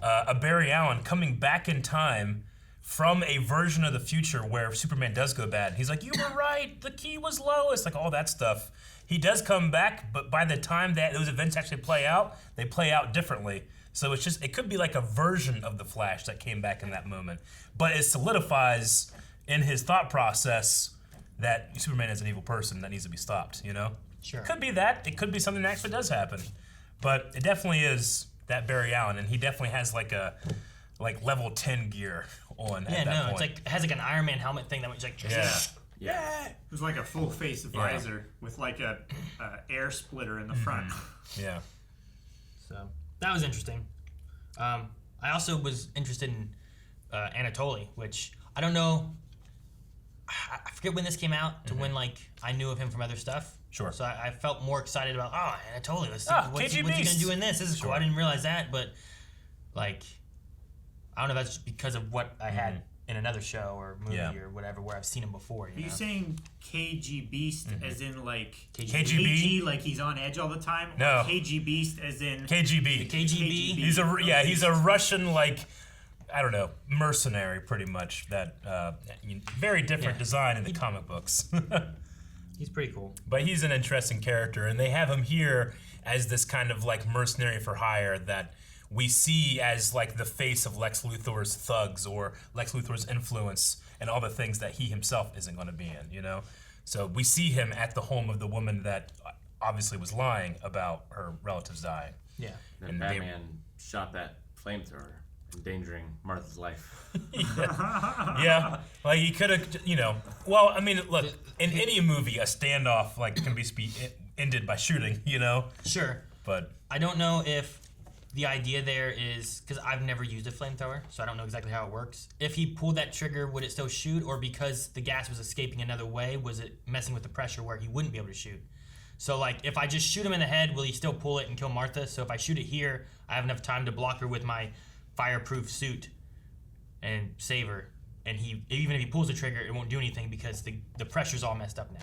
a Barry Allen coming back in time from a version of the future where Superman does go bad. He's like, you were right, the key was Lois, like all that stuff. He does come back, but by the time that those events actually play out, they play out differently. So it could be like a version of the Flash that came back in that moment. But it solidifies in his thought process that Superman is an evil person that needs to be stopped, you know? Sure. It could be that. It could be something that actually does happen. But it definitely is that Barry Allen, and he definitely has like a level 10 gear on at that point. It's like it has like an Iron Man helmet thing that was like Yeah. It was like a full face visor with like a air splitter in the front. Yeah. So that was interesting. I also was interested in Anatoly, which I don't know. I forget when this came out to when like I knew of him from other stuff. Sure. So I felt more excited about Anatoly. Let's see what's he KG gonna do in this. This is cool. Sure. I didn't realize that, but like I don't know if that's just because of what I had in another show or movie or whatever where I've seen him before. Are you saying KG Beast as in like KGB? like he's on edge all the time? Or No. KG Beast as in KGB. The KGB? He's a Russian like, I don't know, mercenary pretty much. That very different design in the comic books. He's pretty cool. But he's an interesting character, and they have him here as this kind of like mercenary for hire that we see as like the face of Lex Luthor's thugs or Lex Luthor's influence and all the things that he himself isn't going to be in, you know? So we see him at the home of the woman that obviously was lying about her relatives dying. Yeah. And Batman shot that flamethrower, endangering Martha's life. Yeah, like he could have, you know. Well, I mean, look, in any movie, a standoff like can be ended by shooting, you know. Sure. But I don't know if the idea there is because I've never used a flamethrower, so I don't know exactly how it works. If he pulled that trigger, would it still shoot, or because the gas was escaping another way, was it messing with the pressure where he wouldn't be able to shoot? So like, if I just shoot him in the head, will he still pull it and kill Martha? So if I shoot it here, I have enough time to block her with my fireproof suit and save her. And even if he pulls the trigger, it won't do anything because the pressure's all messed up now.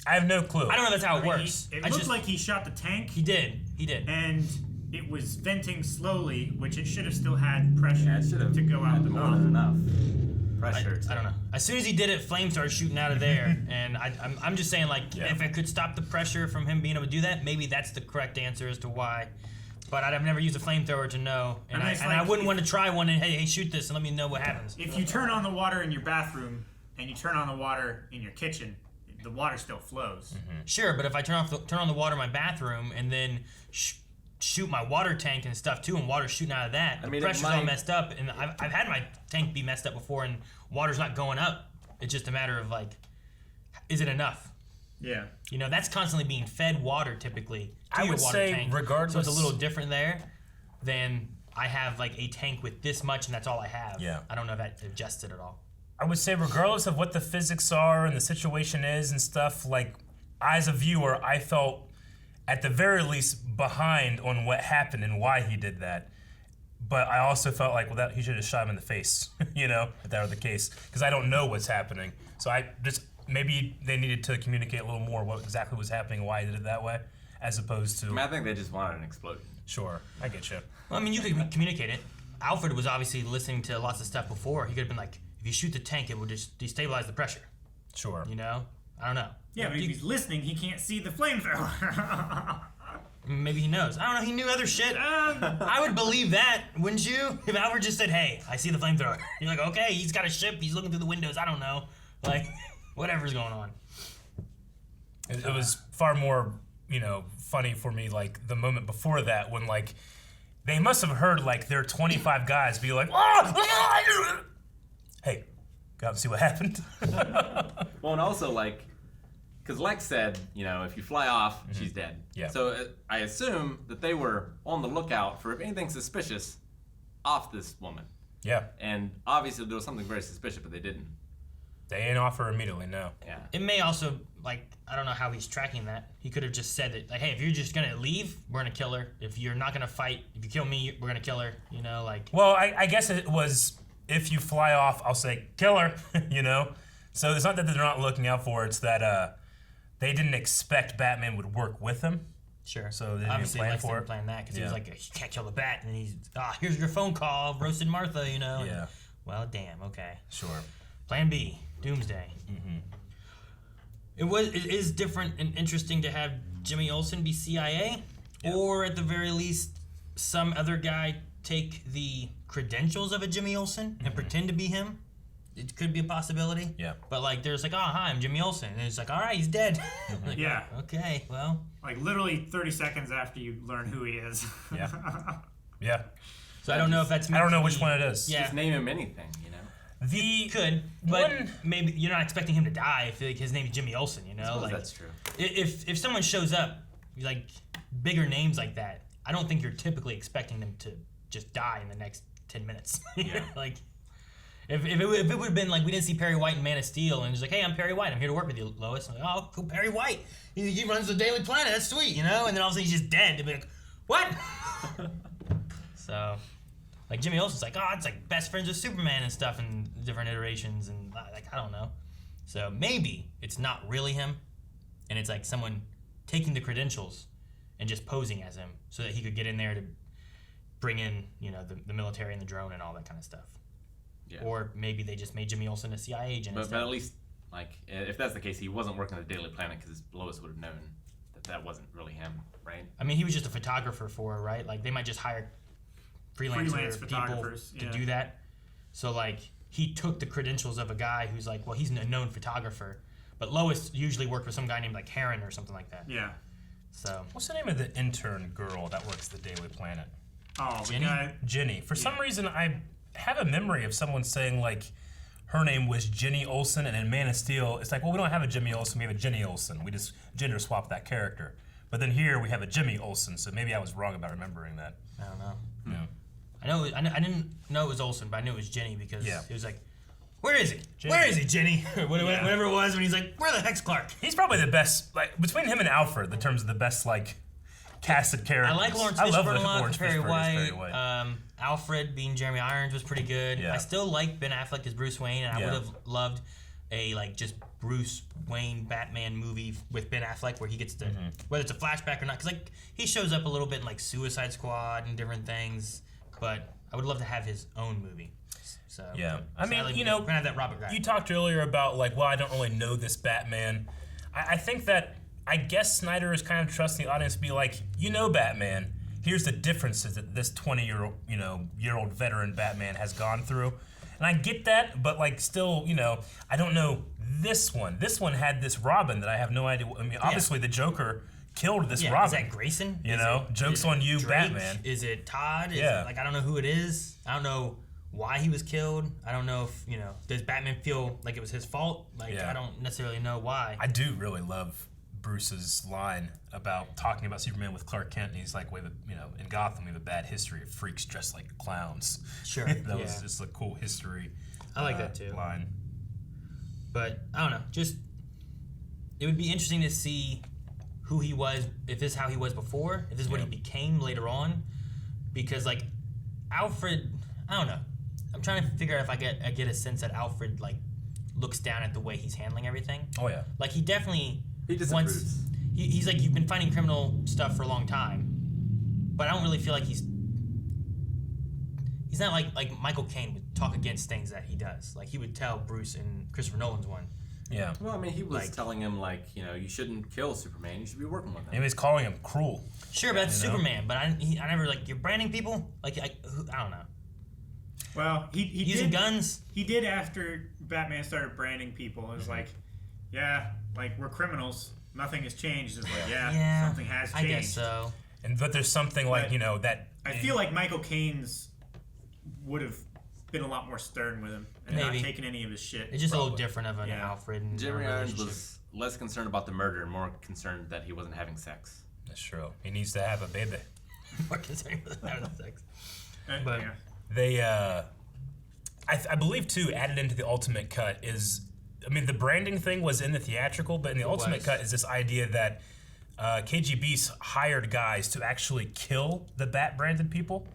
I have no clue. I don't know if that's how it works. It looked like he shot the tank. He did. And it was venting slowly, which it should have still had pressure to go out the mouth. Enough pressure. I don't know. As soon as he did it, flames started shooting out of there. And I'm just saying, like, if it could stop the pressure from him being able to do that, maybe that's the correct answer as to why. But I've never used a flamethrower to know, and I wouldn't want to try one and hey, shoot this and let me know what happens. If you turn on the water in your bathroom and you turn on the water in your kitchen, the water still flows. Sure, but if I turn on the water in my bathroom and then shoot my water tank and stuff too, and water's shooting out of that, the pressure's all messed up, and I've had my tank be messed up before, and water's not going up. It's just a matter of like, is it enough? Yeah. You know, that's constantly being fed water typically to your water tank. Regardless, so it's a little different there than I have like a tank with this much and that's all I have. Yeah. I don't know if that adjusts it at all. I would say regardless of what the physics are and the situation is and stuff, like as a viewer, I felt at the very least behind on what happened and why he did that. But I also felt like, well, he should have shot him in the face, you know, if that were the case, because I don't know what's happening. So maybe they needed to communicate a little more what exactly was happening, why he did it that way, as opposed to. I mean, I think they just wanted an explosion. Sure, I get you. Well, I mean, you could communicate it. Alfred was obviously listening to lots of stuff before. He could have been like, if you shoot the tank, it will just destabilize the pressure. Sure. You know? I don't know. Yeah, but if he's listening, he can't see the flamethrower. Maybe he knows. I don't know. He knew other shit. I would believe that, wouldn't you? If Alfred just said, hey, I see the flamethrower. You're like, okay, he's got a ship. He's looking through the windows. I don't know. Like, whatever's going on. It was far more, funny for me, like, the moment before that when, like, they must have heard, like, their 25 guys be like, hey, go out and see what happened. Well, and also, like, because Lex said, if you fly off, she's dead. Yeah. So I assume that they were on the lookout for if anything suspicious off this woman. Yeah. And obviously there was something very suspicious, but they didn't. They ain't off her immediately, no. Yeah. It may also, like, I don't know how he's tracking that. He could have just said that, like, hey, if you're just going to leave, we're going to kill her. If you're not going to fight, if you kill me, we're going to kill her, like. Well, I guess it was, if you fly off, I'll say, kill her, So it's not that they're not looking out for her, it's that they didn't expect Batman would work with him. Sure. So they obviously didn't plan Lex for didn't it. plan that because he was like, you can't kill the bat. And he's, here's your phone call, roasted Martha, Yeah. And, well, damn, okay. Sure. Plan B, Doomsday. It is different and interesting to have Jimmy Olsen be CIA, or at the very least, some other guy take the credentials of a Jimmy Olsen and pretend to be him. It could be a possibility. Yeah. But like, there's like, hi, I'm Jimmy Olsen, and it's like, all right, he's dead. Like, Yeah. Okay, well. Like literally 30 seconds after you learn who he is. Yeah. Yeah. So I don't know if that's. I don't know which one it is. Yeah. Just name him anything, The could, but maybe you're not expecting him to die if like his name is Jimmy Olsen, I suppose like that's true. If someone shows up, like bigger names like that, I don't think you're typically expecting them to just die in the next 10 minutes. Yeah. Like if it would have been like we didn't see Perry White in Man of Steel and he's like, hey, I'm Perry White, I'm here to work with you, Lois. I'm like, oh, cool, Perry White. He runs the Daily Planet. That's sweet, And then all of a sudden he's just dead. They'd be like, what? So. Like Jimmy Olsen's like, it's like best friends with Superman and stuff in different iterations and like I don't know. So maybe it's not really him, and it's like someone taking the credentials and just posing as him so that he could get in there to bring in the military and the drone and all that kind of stuff. Yeah. Or maybe they just made Jimmy Olsen a CIA agent. But at least like if that's the case, he wasn't working at the Daily Planet because Lois would have known that wasn't really him, right? I mean, he was just a photographer for her, right? Like they might just hire freelance people to do that. So like he took the credentials of a guy who's like, well, he's a known photographer, but Lois usually worked with some guy named like Heron or something like that. Yeah. So what's the name of the intern girl that works at the Daily Planet? Oh, Jenny. Jenny. For some reason, I have a memory of someone saying like her name was Jenny Olsen, and in Man of Steel, it's like, well, we don't have a Jimmy Olsen, we have a Jenny Olsen. We just gender swapped that character. But then here we have a Jimmy Olsen, so maybe I was wrong about remembering that. I don't know. Yeah. I didn't know it was Olsen, but I knew it was Jenny because it was like, where is he? Jenny. Where is he, Jenny? Whatever it was when he's like, where the heck's Clark? He's probably the best, like between him and Alfred, in terms of the best like casted characters. I like Lawrence Fishburne a lot. Perry White. Alfred being Jeremy Irons was pretty good. Yeah. I still like Ben Affleck as Bruce Wayne, and I would have loved a like just Bruce Wayne Batman movie with Ben Affleck where he gets to whether it's a flashback or not, because like he shows up a little bit in like Suicide Squad and different things. But I would love to have his own movie. So yeah, I mean, we're gonna have that Robert guy. You talked earlier about like, well, I don't really know this Batman. I think that I guess Snyder is kind of trusting the audience to be like, Batman. Here's the differences that this 20-year-old veteran Batman has gone through, and I get that, but like still, I don't know this one. This one had this Robin that I have no idea. I mean, obviously the Joker killed this Robin. Is that Grayson? Joke's on you, Drake? Batman. Is it Todd? Is Yeah. it, like I don't know who it is. I don't know why he was killed. I don't know if does Batman feel like it was his fault? Like I don't necessarily know why. I do really love Bruce's line about talking about Superman with Clark Kent, and he's like, in Gotham we have a bad history of freaks dressed like clowns. Sure. That was just a cool history. I like that too. Line. But I don't know. Just it would be interesting to see who he was, if this is how he was before, if this is what he became later on, because like Alfred, I don't know. I'm trying to figure out if I get a sense that Alfred like looks down at the way he's handling everything. Oh yeah. Like he definitely He disapproves. He's like, you've been fighting criminal stuff for a long time, but I don't really feel like he's not like Michael Caine would talk against things that he does. Like he would tell Bruce in Christopher Nolan's one. Yeah. Well, I mean, he was telling him like, you shouldn't kill Superman. You should be working with him. He was calling him cruel. Sure, but that's Superman. But I never I you're branding people. I don't know. Well, he using guns. He did after Batman started branding people. It was like, yeah, like we're criminals. Nothing has changed. It's like, yeah, something has changed. I guess so. But there's something like that. I feel like Michael Caine's would have been a lot more stern with him and not taken any of his shit. It's just a little different of an Alfred. And Jeremy Irons was less concerned about the murder, more concerned that he wasn't having sex. That's true. He needs to have a baby. More concerned with having sex. But they, I believe too, added into the Ultimate Cut is, I mean, the branding thing was in the theatrical, but in the Ultimate Cut is this idea that KGB's hired guys to actually kill the Bat-branded people.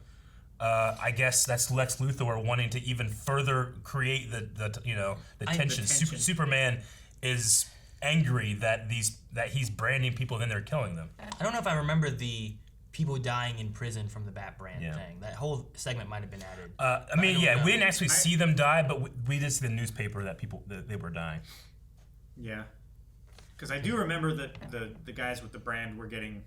I guess that's Lex Luthor wanting to even further create the tension. Superman is angry that he's branding people and then they're killing them. I don't know if I remember the people dying in prison from the Bat brand thing. That whole segment might have been added. I mean, we didn't actually see them die, but we did see the newspaper that they were dying. Yeah, because I do remember that the guys with the brand were getting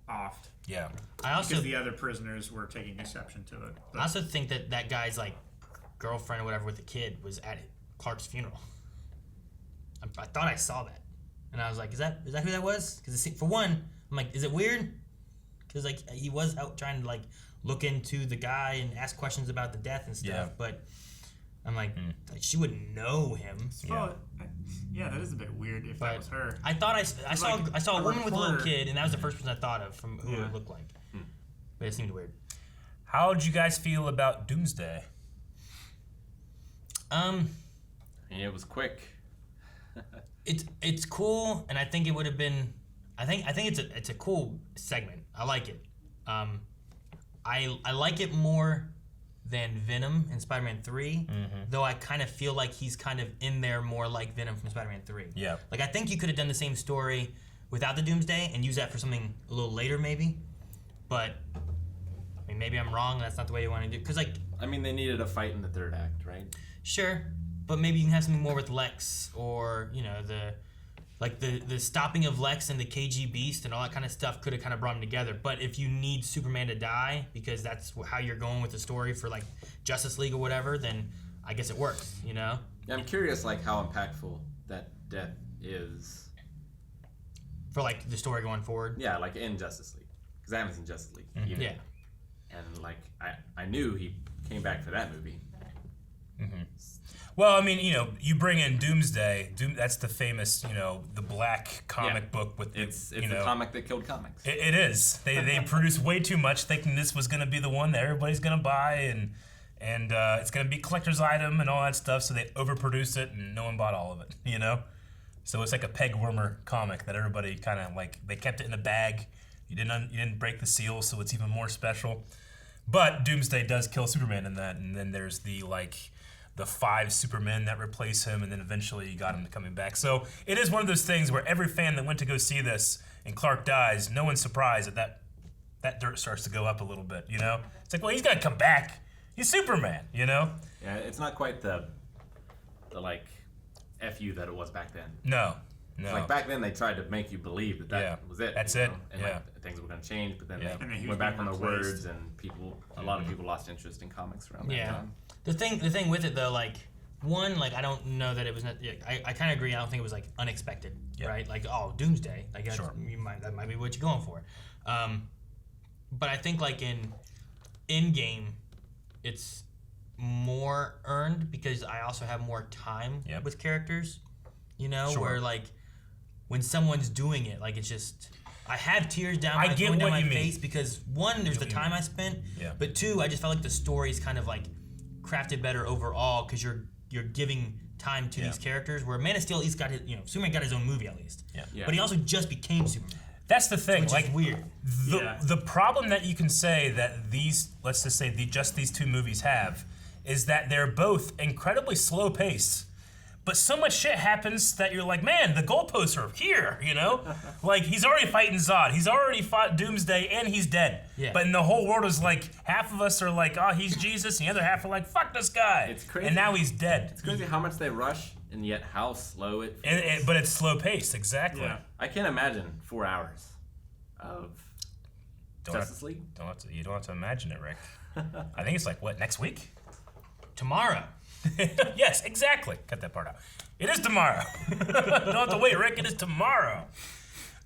offed. Yeah, because the other prisoners were taking exception to it. I also think that guy's like girlfriend or whatever with the kid was at Clark's funeral. I thought I saw that, and I was like, is that who that was? Because for one, I'm like, is it weird? Because like he was out trying to like look into the guy and ask questions about the death and stuff, but I'm like, she wouldn't know him. Yeah, that is a bit weird if that was her. I thought I saw a woman with a little kid, and that was the first person I thought of from who it looked like. But it seemed weird. How did you guys feel about Doomsday? It was quick. It's cool, and I think it would have been. I think it's a cool segment. I like it. I like it more than Venom in Spider-Man 3, though I kind of feel like he's kind of in there more like Venom from Spider-Man 3. Yeah. Like I think you could have done the same story without the Doomsday and use that for something a little later maybe, but I mean maybe I'm wrong. That's not the way you want to do. Because like I mean they needed a fight in the third act, right? Sure, but maybe you can have something more with Lex or the stopping of Lex and the KG Beast and all that kind of stuff could have kind of brought them together. But if you need Superman to die because that's how you're going with the story for like Justice League or whatever, then I guess it works, Yeah, I'm curious like how impactful that death is. For like the story going forward? Yeah, like in Justice League. Because I haven't seen Justice League either. Yeah. And like I knew he came back for that movie. Well, I mean, you bring in Doomsday. That's the famous, the black comic book with it's the comic that killed comics. It is. They produced way too much, thinking this was going to be the one that everybody's going to buy, and it's going to be a collector's item and all that stuff. So they overproduced it, and no one bought all of it. So it's like a peg warmer comic that everybody kind of like. They kept it in a bag. You didn't break the seal, so it's even more special. But Doomsday does kill Superman in that, and then there's the 5 Supermen that replace him, and then eventually you got him coming back. So it is one of those things where every fan that went to go see this and Clark dies, no one's surprised that dirt starts to go up a little bit, It's like, well, he's got to come back. He's Superman, Yeah, it's not quite the FU that it was back then. No. Like back then they tried to make you believe that was it. That's it. And things were going to change, but then they went back on their words, and a lot of people lost interest in comics around that time. The thing with it though, I don't know that it was. I kind of agree. I don't think it was unexpected, right? Like, oh, Doomsday. Like, that might be what you're going for. But I think in Endgame, it's more earned because I also have more time with characters. Where when someone's doing it, it's just. I have tears down my face because one, there's the time I spent, but two, I just felt like the story's kind of crafted better overall because you're giving time to these characters. Where Man of Steel at least got his, Superman got his own movie at least, but he also just became Superman. That's the thing, which is weird. The problem that you can say that these, let's just say these two movies have, is that they're both incredibly slow paced. But so much shit happens that you're like, man, the goalposts are here, you know? Like, he's already fighting Zod. He's already fought Doomsday, and he's dead. Yeah. But in the whole world is like, half of us are like, oh, he's Jesus, and the other half are like, fuck this guy. It's crazy. And now he's dead. It's crazy how much they rush, and yet how slow it feels. But it's slow paced, exactly. Yeah. I can't imagine 4 hours of Justice League. You don't have to imagine it, Rick. I think it's like, what, next week? Tomorrow. Yes, exactly. Cut that part out. It is tomorrow. Don't have to wait, Rick. It is tomorrow.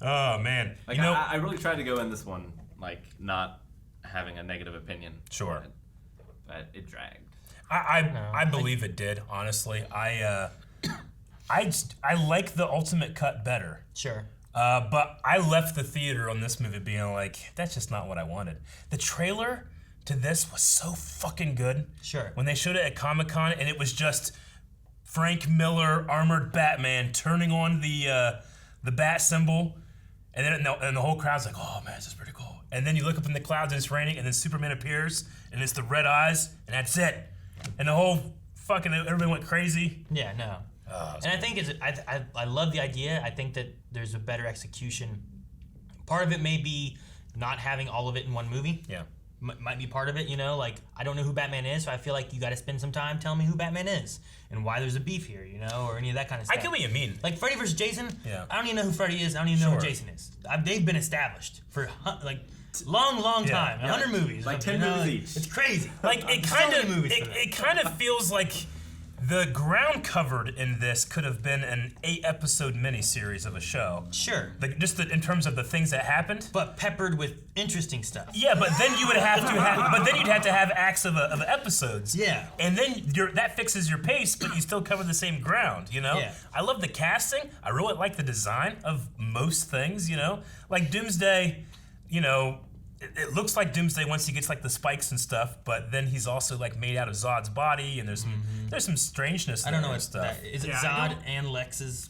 Oh, man. Like, I really tried to go in this one, like, not having a negative opinion. Sure. But it dragged. I believe it did, honestly. I like the ultimate cut better. Sure. But I left the theater on this movie being like, that's just not what I wanted. The trailer to this was so fucking good. Sure. When they showed it at Comic-Con, and it was just Frank Miller, armored Batman, turning on the bat symbol, and then the whole crowd's like, oh man, this is pretty cool. And then you look up in the clouds and it's raining, and then Superman appears, and it's the red eyes, and that's it. And the whole fucking, everybody went crazy. Yeah, no. And I think I love the idea. I think that there's a better execution. Part of it may be not having all of it in one movie. Yeah. Might be part of it, you know, like I don't know who Batman is, so I feel like you got to spend some time telling me who Batman is and why there's a beef here, you know, or any of that kind of stuff. I get what you mean. Like Freddy vs. Jason, yeah. I don't even know who Freddy is. I don't even know who Jason is. They've been established for like long time, 100 movies, like 10 movies each. It's crazy. Like it kind of feels like the ground covered in this could have been an 8-episode miniseries of a show. Sure. In terms of the things that happened. But peppered with interesting stuff. Yeah, but then you would have to have, but then you'd have to have acts of episodes. Yeah. And then that fixes your pace, but you still cover the same ground, you know? Yeah. I love the casting. I really like the design of most things, you know? Like Doomsday, you know, it looks like Doomsday once he gets like the spikes and stuff, but then he's also like made out of Zod's body, and there's some strangeness. I don't know what stuff. Is it Zod and Lex's?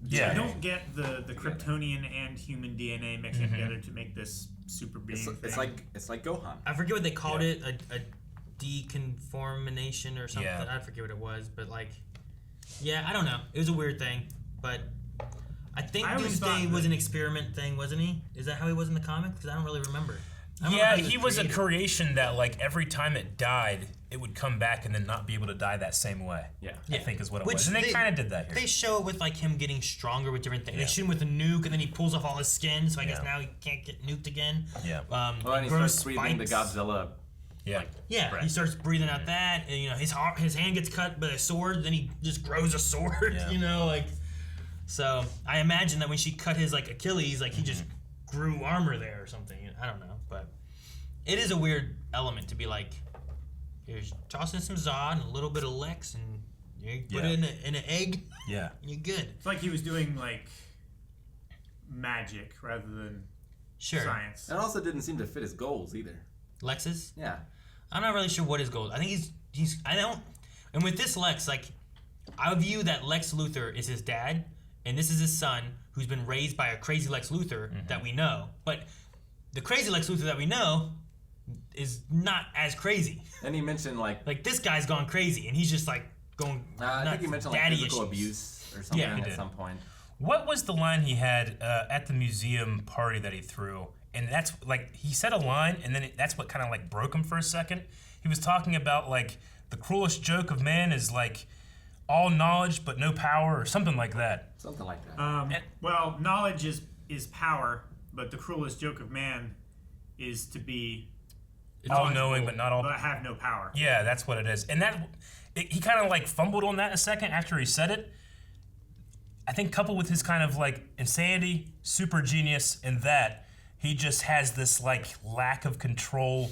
Yeah, I don't get the Kryptonian and human DNA mixing together to make this super being. It's like Gohan. I forget what they called it, a deconformination or something. Yeah. I forget what it was, but like, yeah, I don't know. It was a weird thing, but I think Doomsday was an experiment thing, wasn't he? Is that how he was in the comics? Because I don't really remember. Yeah, he was a creation that like every time it died, it would come back and then not be able to die that same way. Yeah. I think is what it was. And they kind of did that here. They show it with like him getting stronger with different things. They shoot him with a nuke, and then he pulls off all his skin, so I guess now he can't get nuked again. Yeah. And he starts breathing the Godzilla. Yeah. He starts breathing out that, and you know his hand gets cut by a sword, then he just grows a sword. Yeah. You know, like. So I imagine that when she cut his like Achilles, like he just grew armor there or something. I don't know, but it is a weird element to be like, here's tossing some Zod and a little bit of Lex, and you put it in an egg. Yeah, and you're good. It's like he was doing like magic rather than science. It also didn't seem to fit his goals either. Lex's? Yeah. I'm not really sure what his goal is. I think he's I don't. And with this Lex, like, I view that Lex Luthor is his dad, and this is his son who's been raised by a crazy Lex Luthor that we know. But the crazy Lex Luthor that we know is not as crazy. And he mentioned like this guy's gone crazy, and he's just like going. I think he mentioned like physical issues. abuse or something at some point. What was the line he had at the museum party that he threw? And that's like he said a line, and then that's what kind of like broke him for a second. He was talking about like the cruelest joke of man is like all knowledge but no power, or something like that. Something like that. Well, knowledge is power, but the cruelest joke of man is to be all-knowing but not all, but have no power. Yeah, that's what it is. And he kind of like fumbled on that a second after he said it. I think coupled with his kind of like insanity, super genius, and that he just has this like lack of control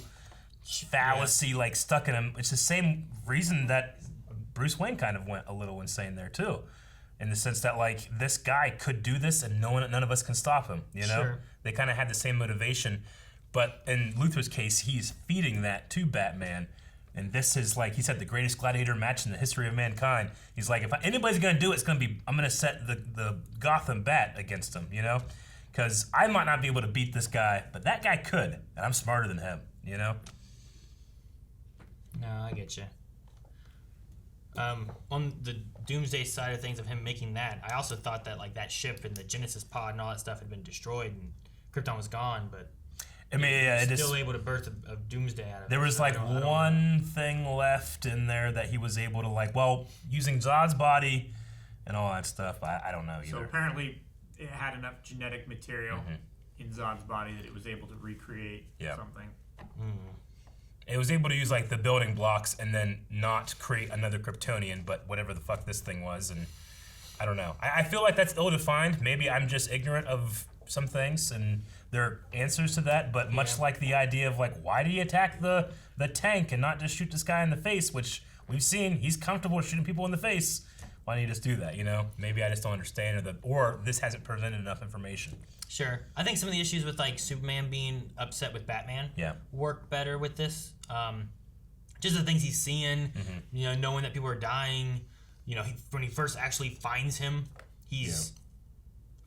fallacy like stuck in him. It's the same reason that Bruce Wayne kind of went a little insane there too, in the sense that like this guy could do this and none of us can stop him. You know, Sure. They kind of had the same motivation, but in Luthor's case, he's feeding that to Batman. And this is like he said, the greatest gladiator match in the history of mankind. He's like, if anybody's gonna do it, it's gonna be I'm gonna set the Gotham Bat against him. You know. Because I might not be able to beat this guy, but that guy could, and I'm smarter than him, you know? No, I get you. On the Doomsday side of things of him making that, I also thought that like that ship and the Genesis pod and all that stuff had been destroyed and Krypton was gone, but I mean, yeah, still able to birth a Doomsday out of it. There was So like one thing left in there that he was able to like, well, using Zod's body and all that stuff. I don't know either. So apparently, it had enough genetic material in Zod's body that it was able to recreate something. It was able to use like the building blocks and then not create another Kryptonian, but whatever the fuck this thing was, and I don't know. I feel like that's ill-defined. Maybe I'm just ignorant of some things, and there are answers to that. But much like the idea of like, why did he attack the tank and not just shoot this guy in the face, which we've seen he's comfortable shooting people in the face. Why didn't he just do that? You know, maybe I just don't understand, or this hasn't presented enough information. Sure. I think some of the issues with like Superman being upset with Batman work better with this. Just the things he's seeing, you know, knowing that people are dying. You know, when he first actually finds him, he's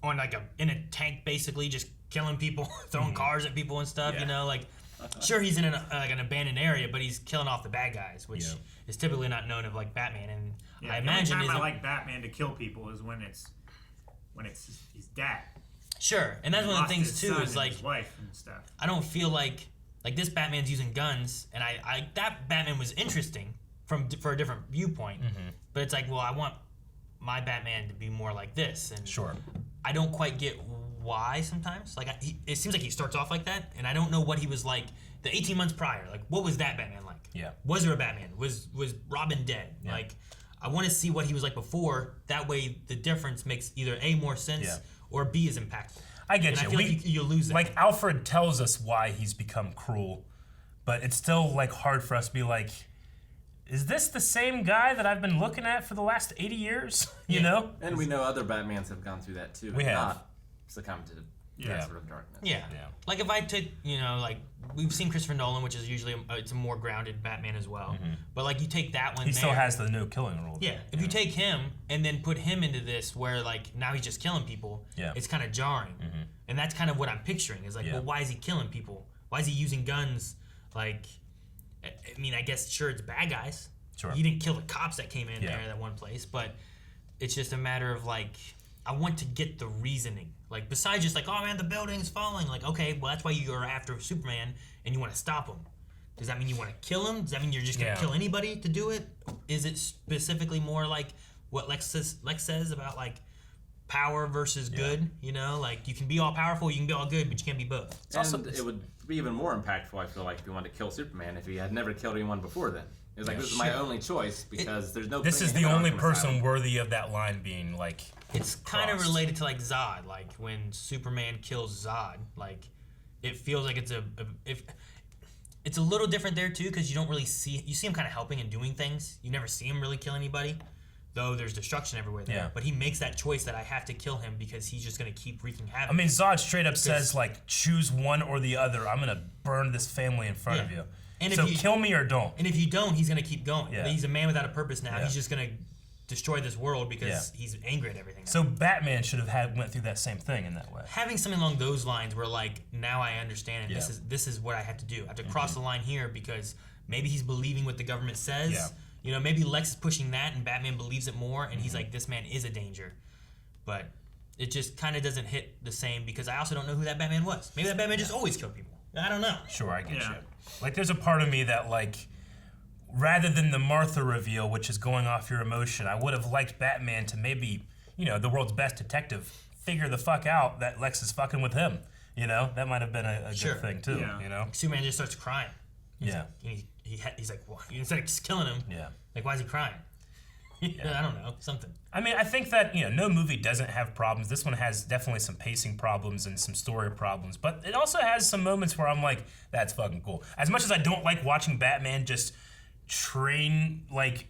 on like in a tank basically, just killing people, throwing cars at people and stuff. You know, like sure he's in an abandoned area, but he's killing off the bad guys, which is typically not known of like Batman. And I imagine the only time I like Batman to kill people is when it's his dad. Sure, and that's one of the things too is like his wife and stuff. I don't feel like this Batman's using guns, and I that Batman was interesting for a different viewpoint. But it's like, well, I want my Batman to be more like this, and I don't quite get why sometimes. Like it seems like he starts off like that, and I don't know what he was like the 18 months prior. Like what was that Batman like? Yeah, was there a Batman? Was Robin dead? Yeah. Like I want to see what he was like before. That way, the difference makes either A, more sense, or B, is impactful. I get and you. I feel like you lose that. Like Alfred tells us why he's become cruel, but it's still like hard for us to be like, is this the same guy that I've been looking at for the last 80 years? You know? And we know other Batmans have gone through that too. We have. Not succumbed to that sort of darkness. Yeah. Like if I took, you know, like we've seen Christopher Nolan, which is usually it's a more grounded Batman as well. But like you take that one, he still has the no killing rule. Yeah. If you take him and then put him into this, where like now he's just killing people, it's kind of jarring. And that's kind of what I'm picturing. Is like, well, why is he killing people? Why is he using guns? Like, I mean, I guess sure it's bad guys. Sure. He didn't kill the cops that came in there that one place, but it's just a matter of like, I want to get the reasoning. Like, besides just like, oh man, the building's falling. Like, okay, well that's why you're after Superman and you want to stop him. Does that mean you want to kill him? Does that mean you're just gonna kill anybody to do it? Is it specifically more like what Lex says about like power versus good? You know, like you can be all powerful, you can be all good, but you can't be both. And it would be even more impactful, I feel like, if he wanted to kill Superman if he had never killed anyone before then. It was like, this is my only choice because there's no. This is the only person worthy of that line being like. It's kind of related to like Zod, like when Superman kills Zod, like it feels like it's a little different there too, because you don't really see him kind of helping and doing things. You never see him really kill anybody, though there's destruction everywhere there. But he makes that choice that I have to kill him because he's just gonna keep wreaking havoc. I mean, Zod straight up says like, choose one or the other. I'm gonna burn this family in front of you. And so kill me or don't. And if you don't, he's gonna keep going. He's a man without a purpose now. He's just gonna destroy this world because he's angry at everything now. So Batman should have went through that same thing in that way. Having something along those lines where like, now I understand it. This is what I have to do. I have to cross the line here because maybe he's believing what the government says. You know, maybe Lex is pushing that and Batman believes it more and he's like, this man is a danger. But it just kind of doesn't hit the same because I also don't know who that Batman was. Maybe that Batman just always killed people. I don't know. Sure, I get you. Like, there's a part of me that, like, rather than the Martha reveal, which is going off your emotion, I would have liked Batman to maybe, you know, the world's best detective, figure the fuck out that Lex is fucking with him. You know? That might have been a good thing, too. You know? Superman just starts crying. He's like, well, instead of just killing him, like, why is he crying? I don't know, something. I mean, I think that, you know, no movie doesn't have problems. This one has definitely some pacing problems and some story problems, but it also has some moments where I'm like, that's fucking cool. As much as I don't like watching Batman just train wreck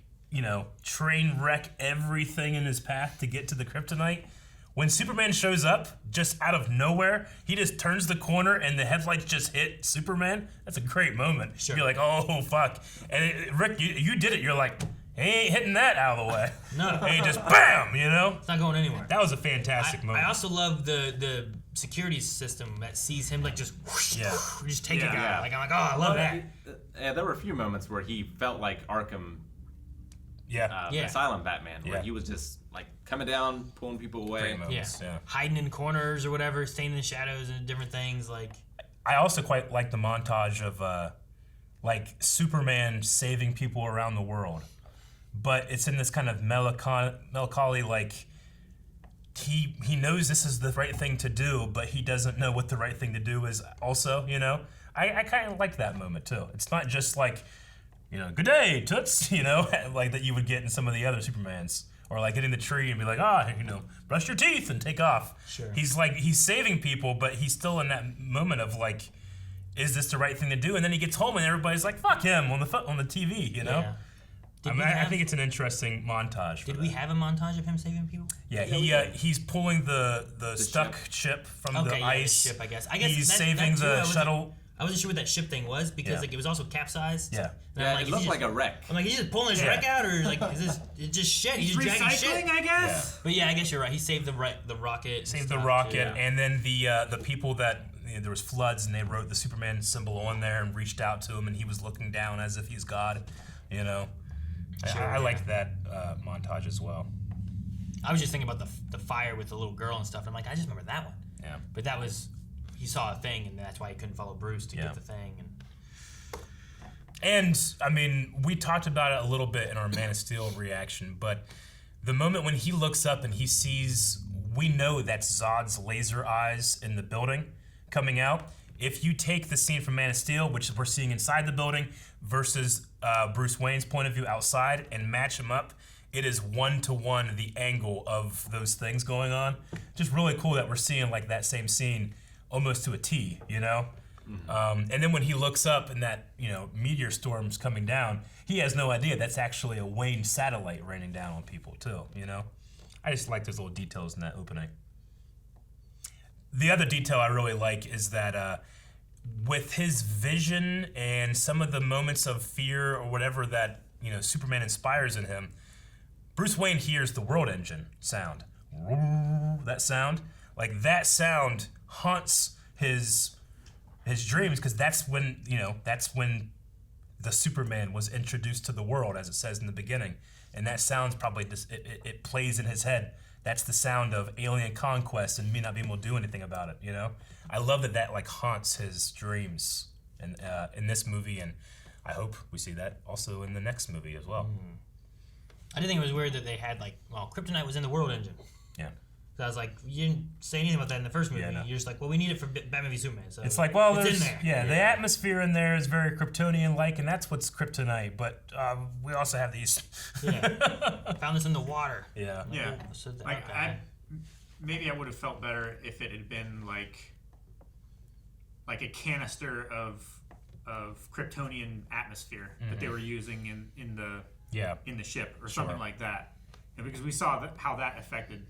everything in his path to get to the kryptonite, when Superman shows up just out of nowhere, he just turns the corner and the headlights just hit Superman. That's a great moment. Sure. You're like, oh, fuck. And Rick, you did it. You're like, he ain't hitting that out of the way. No. And he just BAM, you know? It's not going anywhere. That was a fantastic moment. I also love the security system that sees him like just whoosh, just take a guy. Like I'm like, oh, I love that. Yeah, there were a few moments where he felt like Arkham Asylum Batman, where he was just like coming down, pulling people away. Hiding in corners or whatever, staying in the shadows and different things. Like, I also quite like the montage of like Superman saving people around the world, but it's in this kind of melancholy like. He knows this is the right thing to do, but he doesn't know what the right thing to do is also, you know? I kind of like that moment, too. It's not just like, you know, good day, toots, you know, like that you would get in some of the other Supermans. Or like getting the tree and be like, you know, brush your teeth and take off. Sure. He's saving people, but he's still in that moment of like, is this the right thing to do? And then he gets home and everybody's like, fuck him on the TV, you know? Yeah. I think it's an interesting montage. Did we have a montage of him saving people? Yeah, he's pulling the stuck ship from the ice. The ship, I guess he's saving the shuttle. I wasn't sure what that ship thing was because like it was also capsized. Yeah, like, it looked like a wreck. I'm like, he's just pulling his wreck out, or like, is this it's just shit? He's just dragging shit. I guess. Yeah. But yeah, I guess you're right. He saved the rocket. Saved the rocket, and then the people that there was floods, and they wrote the Superman symbol on there and reached out to him, and he was looking down as if he's God. You know. Sure, I liked that montage as well. I was just thinking about the fire with the little girl and stuff. And I'm like, I just remember that one. Yeah. But that was, he saw a thing, and that's why he couldn't follow Bruce to get the thing. And I mean, we talked about it a little bit in our Man of Steel reaction, but the moment when he looks up and he sees, we know that's Zod's laser eyes in the building coming out. If you take the scene from Man of Steel, which we're seeing inside the building, versus Bruce Wayne's point of view outside, and match them up, it is 1-to-1 the angle of those things going on. Just really cool that we're seeing like that same scene almost to a T, you know? Mm-hmm. And then when he looks up and that, you know, meteor storm's coming down, he has no idea that's actually a Wayne satellite raining down on people too, you know? I just like those little details in that opening. The other detail I really like is that with his vision and some of the moments of fear or whatever that, you know, Superman inspires in him, Bruce Wayne hears the world engine sound. That sound. Like, that sound haunts his dreams, because that's when, you know, that's when the Superman was introduced to the world, as it says in the beginning. And that sounds probably, it plays in his head. That's the sound of alien conquest and me not being able to do anything about it, you know? I love that like haunts his dreams in this movie, and I hope we see that also in the next movie as well. I did think it was weird that they had like, well, Kryptonite was in the world engine. Yeah. So I was like, you didn't say anything about that in the first movie. Yeah, no. You're just like, well, we need it for Batman v Superman. So it's like, well, it's in there. Yeah, the atmosphere in there is very Kryptonian-like, and that's what's kryptonite. But we also have these. Yeah, found this in the water. Yeah. Yeah. So like, maybe I would have felt better if it had been like a canister of Kryptonian atmosphere that they were using in the ship or something like that. And because we saw how that affected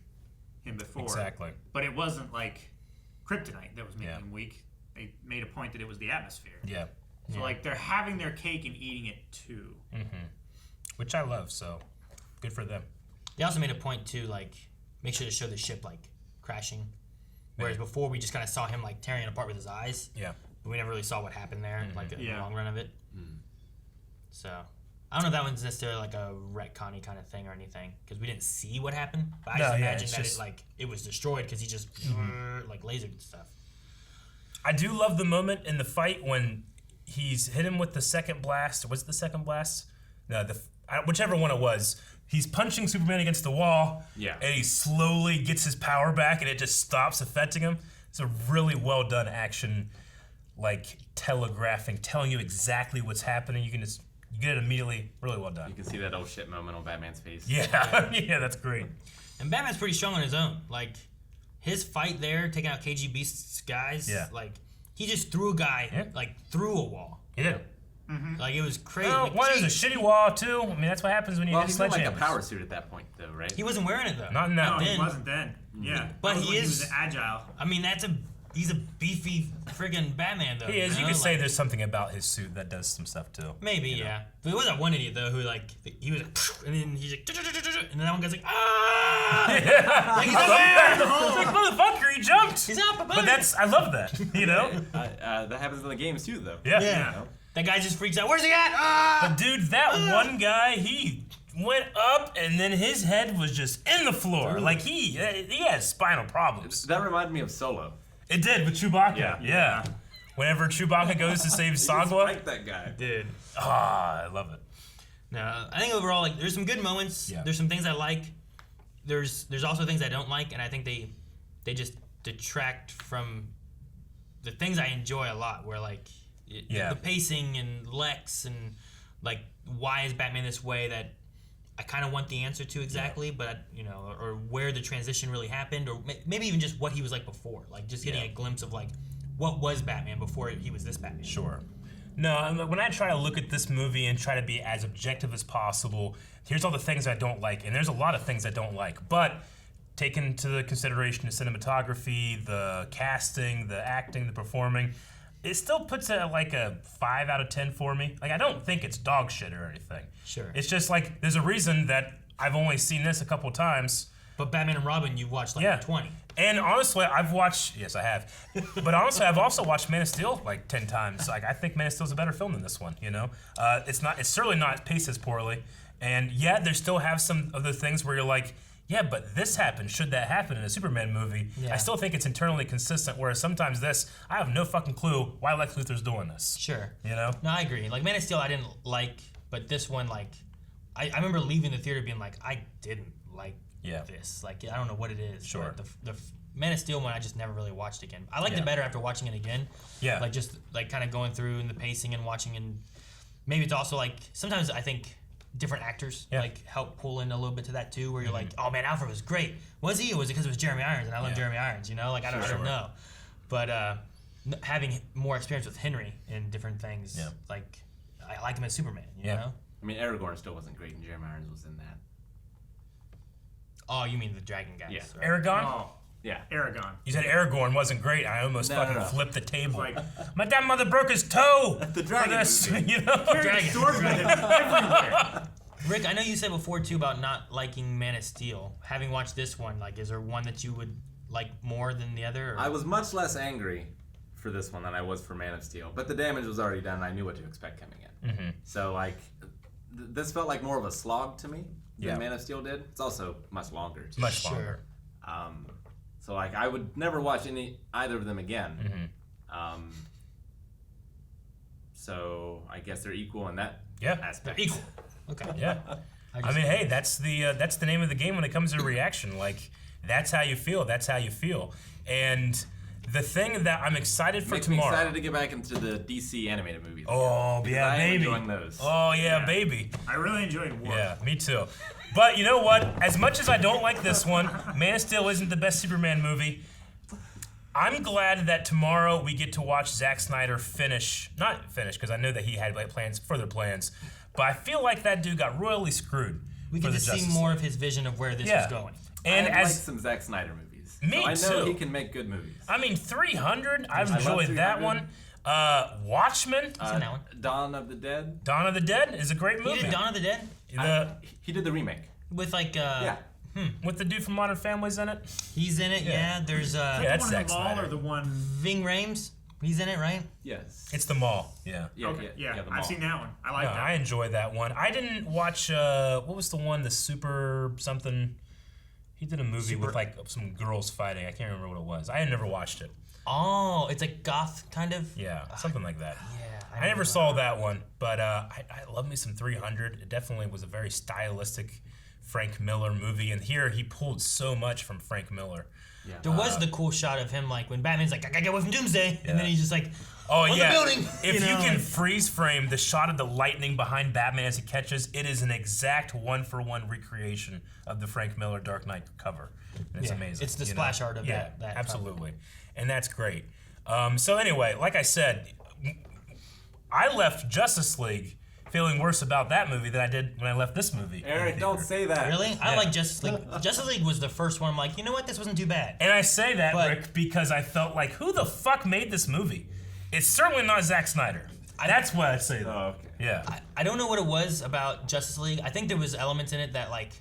him before. Exactly. But it wasn't like kryptonite that was making him weak. They made a point that it was the atmosphere. Yeah. So like they're having their cake and eating it too. Mm-hmm. Which I love, so good for them. They also made a point to like make sure to show the ship like crashing. Whereas before we just kind of saw him like tearing it apart with his eyes. Yeah. But we never really saw what happened there, like in the long run of it. So I don't know if that one's necessarily like a retconny kind of thing or anything, because we didn't see what happened. But I just imagine that it was destroyed because he just like lasered stuff. I do love the moment in the fight when he's hit him with the second blast. Was it the second blast? No, whichever one it was. He's punching Superman against the wall. Yeah. And he slowly gets his power back, and it just stops affecting him. It's a really well done action, like telegraphing, telling you exactly what's happening. You get it immediately. Really well done. You can see that oh shit moment on Batman's face. Yeah, yeah, that's great. And Batman's pretty strong on his own. Like his fight there, taking out KG Beast's guys. Yeah. Like he just threw a guy like through a wall. He did. Mm-hmm. Like it was crazy. Well, like, one is a shitty wall too. I mean, that's what happens when you hit he's not like a sledgehammers. power suit at that point, though, right? He wasn't wearing it though. Not in that. No, he wasn't then. Yeah, but he was agile. I mean, he's a beefy friggin' Batman though. He is. You know? could say there's something about his suit that does some stuff too. Maybe, yeah. But there was that one idiot though who like he was like, and then he's like, and then that one guy's like, ah! Like he's It's like, motherfucker, he jumped. He's up above. But I love that. You know. That happens in the games too, though. Yeah. Yeah. That guy just freaks out. Where's he at? Ah! But dude, that one guy, he went up, and then his head was just in the floor. Like he has spinal problems. That reminded me of Solo. It did with Chewbacca. Yeah. Whenever Chewbacca goes to save Sagwa. Like that guy. Dude. I love it. No, I think overall, like, there's some good moments. Yeah. There's some things I like. There's also things I don't like, and I think they just detract from the things I enjoy a lot. Where like the pacing and Lex and like why is Batman this way that I kind of want the answer to exactly, but or where the transition really happened, or maybe even just what he was like before, like just getting a glimpse of like what was Batman before he was this Batman. Sure. No, when I try to look at this movie and try to be as objective as possible, here's all the things I don't like, and there's a lot of things I don't like, but taking into the consideration the cinematography, the casting, the acting, the performing, it still puts it at like a 5 out of 10 for me. Like, I don't think it's dog shit or anything. Sure. It's just like, there's a reason that I've only seen this a couple times. But Batman and Robin, you've watched like 20. And honestly, I've watched, yes, I have. But honestly, I've also watched Man of Steel like 10 times. Like, I think Man of Steel's a better film than this one, It's certainly not paced as poorly. And yeah, there still have some of the things where you're like, yeah, but this happened. Should that happen in a Superman movie? Yeah. I still think it's internally consistent, whereas sometimes I have no fucking clue why Lex Luthor's doing this. Sure. No, I agree. Like, Man of Steel I didn't like, but this one, like, I remember leaving the theater being like, I didn't like this. Like, I don't know what it is. Sure. But the Man of Steel one I just never really watched again. I liked it better after watching it again. Yeah. Like, just, like, kind of going through and the pacing and watching, and maybe it's also, like, sometimes I think different actors like help pull in a little bit to that too, where you're like, oh man, Alfred was great. Was he? Or was it because it was Jeremy Irons and I love Jeremy Irons? Like, I don't know. But having more experience with Henry in different things, like I like him as Superman. You know? I mean, Aragorn still wasn't great, and Jeremy Irons was in that. Oh, you mean the dragon guys? Yeah. Right? Aragon? Oh, yeah, Aragon. You said Aragorn wasn't great. I almost flipped the table. Like, my damn mother broke his toe. The dragon movie. Dragon. Everywhere. Rick, I know you said before too about not liking Man of Steel. Having watched this one, like, is there one that you would like more than the other? Or? I was much less angry for this one than I was for Man of Steel, but the damage was already done and I knew what to expect coming in. Mm-hmm. So, like, this felt like more of a slog to me than Man of Steel did. It's also much longer. Too. Much longer. So, like, I would never watch either of them again. Mm-hmm. So, I guess they're equal in that aspect. They're equal. Okay. Yeah. I mean, hey, that's the name of the game when it comes to reaction. Like, that's how you feel. That's how you feel. And the thing that I'm excited for Makes tomorrow. me excited to get back into the DC animated movies. Oh, again, yeah, I am baby. enjoying those. Oh, yeah, baby. I really enjoyed War. Yeah, me too. But you know what? As much as I don't like this one, Man of Steel isn't the best Superman movie. I'm glad that tomorrow we get to watch Zack Snyder not finish, because I know that he had further plans, but I feel like that dude got royally screwed. We get to see more of his vision of where this was going. And I like some Zack Snyder movies. Me so I know too. he can make good movies. I mean, 300, I've enjoyed that one. Watchmen. Dawn of the Dead. Dawn of the Dead is a great movie. He did Dawn of the Dead? He did the remake. With like with the dude from Modern Family's in it. He's in it. Yeah. There's that's the one in Zack the mall Snyder. or the one Ving Rhames. He's in it, right? Yes. It's the mall. Yeah. Okay. Yeah, the mall. I've seen that one. I like that. I enjoy that one. I didn't watch what was the one, the Super something. He did a movie with like some girls fighting. I can't remember what it was. I had never watched it. Oh, it's like goth kind of. Yeah, something like that. Yeah. I never saw that one, but I love me some 300. It definitely was a very stylistic Frank Miller movie, and here he pulled so much from Frank Miller. Yeah. There was the cool shot of him, like when Batman's like, I gotta get away from Doomsday, and then he's just like, oh on yeah. the building. If you can freeze frame the shot of the lightning behind Batman as he catches, it is an exact 1-for-1 recreation of the Frank Miller Dark Knight cover. And it's amazing. It's the splash art of that absolutely, cover. And that's great. So anyway, like I said, I left Justice League feeling worse about that movie than I did when I left this movie. Eric, don't say that. Really? I like Justice League. Justice League was the first one. I'm like, you know what? This wasn't too bad. And I say that, Rick, because I felt like, who the fuck made this movie? It's certainly not Zack Snyder. That's what I say. Oh, okay. Yeah. I don't know what it was about Justice League. I think there was elements in it that, like,